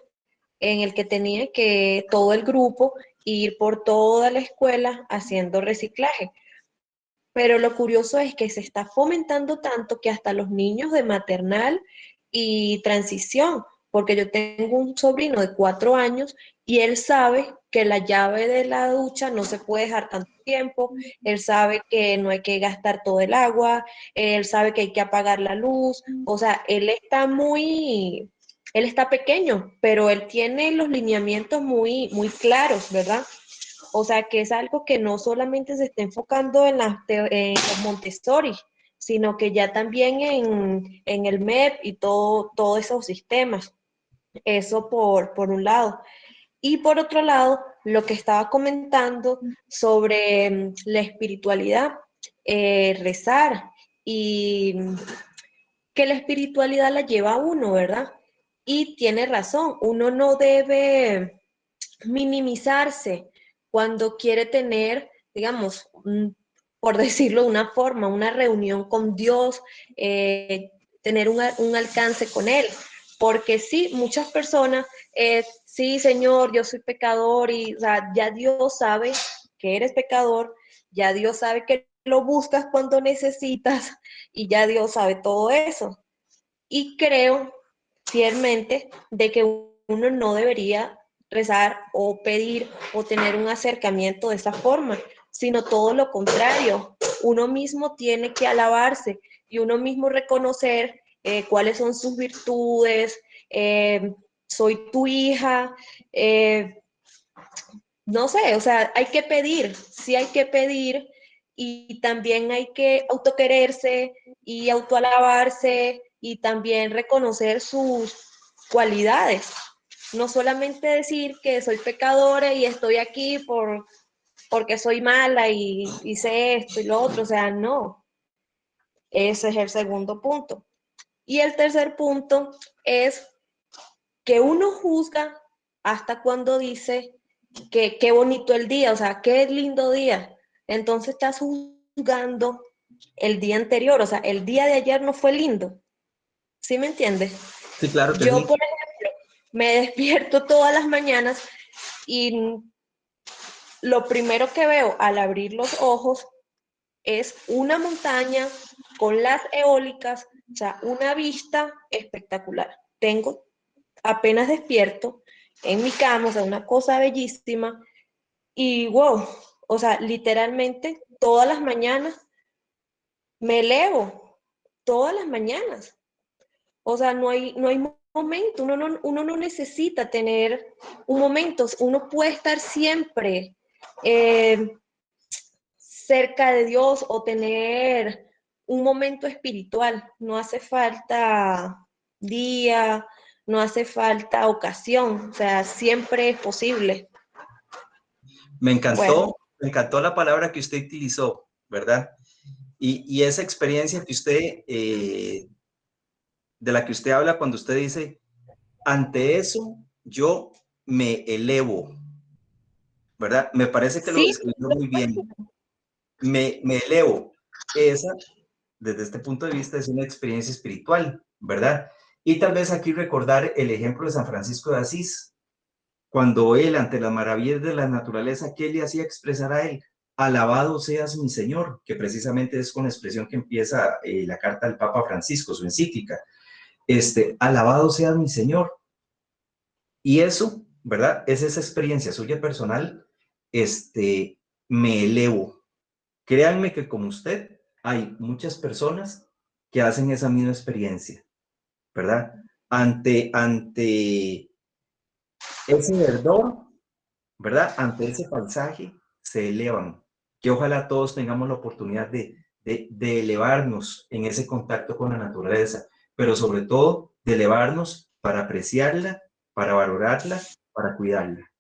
en el que tenían que todo el grupo ir por toda la escuela haciendo reciclaje. Pero lo curioso es que se está fomentando tanto que hasta los niños de maternal y transición, porque yo tengo un sobrino de 4 años y él sabe que la llave de la ducha no se puede dejar tanto tiempo, él sabe que no hay que gastar todo el agua, él sabe que hay que apagar la luz, o sea, él está pequeño, pero él tiene los lineamientos muy, muy claros, ¿verdad? O sea, que es algo que no solamente se está enfocando en los Montessori, sino que ya también en el MEP y todos esos sistemas. Eso por un lado. Y por otro lado, lo que estaba comentando sobre la espiritualidad, rezar y que la espiritualidad la lleva a uno, ¿verdad? Y tiene razón, uno no debe minimizarse cuando quiere tener, digamos, por decirlo de una forma, una reunión con Dios, tener un alcance con Él. Porque sí, muchas personas, sí, Señor, yo soy pecador y o sea, ya Dios sabe que eres pecador, ya Dios sabe que lo buscas cuando necesitas y ya Dios sabe todo eso. Y creo fielmente de que uno no debería rezar o pedir o tener un acercamiento de esa forma, sino todo lo contrario. Uno mismo tiene que alabarse y uno mismo reconocer cuáles son sus virtudes, soy tu hija, no sé, o sea, hay que pedir, sí hay que pedir y también hay que autoquererse y autoalabarse y también reconocer sus cualidades. No solamente decir que soy pecadora y estoy aquí porque soy mala y hice esto y lo otro, o sea, no. Ese es el segundo punto. Y el tercer punto es que uno juzga hasta cuando dice que qué bonito el día, o sea, qué lindo día. Entonces estás juzgando el día anterior, o sea, el día de ayer no fue lindo. ¿Sí me entiendes? Sí, claro que Yo, sí. por ejemplo, me despierto todas las mañanas y lo primero que veo al abrir los ojos es una montaña con las eólicas, o sea, una vista espectacular. Tengo apenas despierto en mi cama, o sea, una cosa bellísima. Y wow, o sea, literalmente todas las mañanas me elevo, todas las mañanas. O sea, no hay momento, uno no necesita tener un momento, uno puede estar siempre cerca de Dios o tener un momento espiritual. No hace falta día, no hace falta ocasión, o sea, siempre es posible. Me Bueno, encantó la palabra que usted utilizó, ¿verdad? Y esa experiencia que usted, de la que usted habla cuando usted dice, ante eso yo me elevo, ¿verdad? Me parece que lo sí, describió muy bien. Me elevo. Esa, desde este punto de vista, es una experiencia espiritual, ¿verdad? Y tal vez aquí recordar el ejemplo de San Francisco de Asís, cuando él, ante las maravillas de la naturaleza, ¿qué le hacía expresar a él? Alabado seas mi Señor, que precisamente es con la expresión que empieza la carta del Papa Francisco, su encíclica. Alabado seas mi Señor. Y eso, ¿verdad? Es esa experiencia suya personal, me elevo. Créanme que como usted, hay muchas personas que hacen esa misma experiencia, ¿verdad? Ante ese verdor, ¿verdad? Ante ese paisaje, se elevan. Que ojalá todos tengamos la oportunidad de elevarnos en ese contacto con la naturaleza, pero sobre todo de elevarnos para apreciarla, para valorarla, para cuidarla.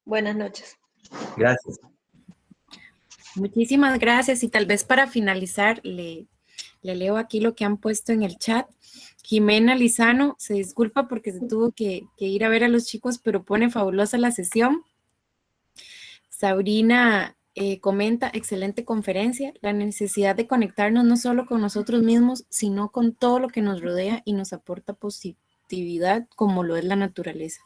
buenas noches. Gracias. Muchísimas gracias y tal vez para finalizar le leo aquí lo que han puesto en el chat. Jimena Lizano se disculpa porque se tuvo que ir a ver a los chicos, pero pone fabulosa la sesión. Sabrina comenta, excelente conferencia, la necesidad de conectarnos no solo con nosotros mismos, sino con todo lo que nos rodea y nos aporta positividad como lo es la naturaleza.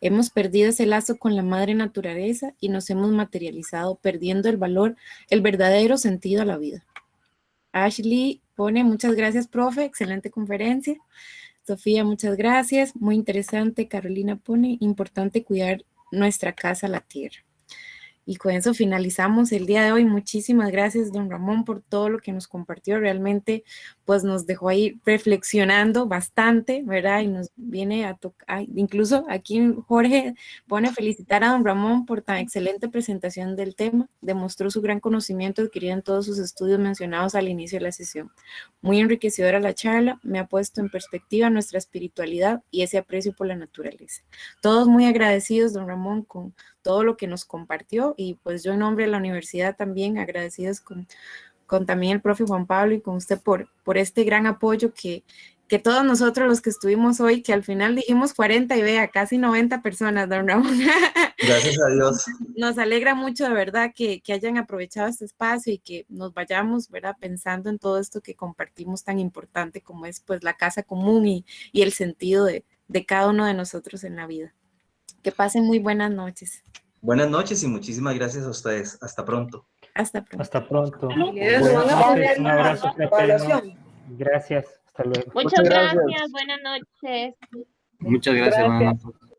Hemos perdido ese lazo con la madre naturaleza y nos hemos materializado, perdiendo el valor, el verdadero sentido a la vida. Ashley pone, muchas gracias, profe, excelente conferencia. Sofía, muchas gracias, muy interesante. Carolina pone, importante cuidar nuestra casa, la tierra. Y con eso finalizamos el día de hoy. Muchísimas gracias, don Ramón, por todo lo que nos compartió. Realmente, pues nos dejó ahí reflexionando bastante, ¿verdad? Y nos viene a tocar, incluso aquí Jorge pone felicitar a don Ramón por tan excelente presentación del tema. Demostró su gran conocimiento adquirido en todos sus estudios mencionados al inicio de la sesión. Muy enriquecedora la charla, me ha puesto en perspectiva nuestra espiritualidad y ese aprecio por la naturaleza. Todos muy agradecidos, don Ramón, con todo lo que nos compartió, y pues yo en nombre de la universidad también agradecidos con también el profe Juan Pablo y con usted por este gran apoyo que todos nosotros los que estuvimos hoy, que al final dijimos 40 y vea, casi 90 personas, don Ramón. Gracias a Dios. Nos alegra mucho de verdad que hayan aprovechado este espacio y que nos vayamos, ¿verdad?, pensando en todo esto que compartimos tan importante como es pues la casa común y el sentido de cada uno de nosotros en la vida. Que pasen muy buenas noches. Buenas noches y muchísimas gracias a ustedes. Hasta pronto. Hasta pronto. Hasta pronto. Un abrazo fraterno. Gracias. Hasta luego. Muchas gracias. Buenas noches. Muchas gracias. Buenas noches.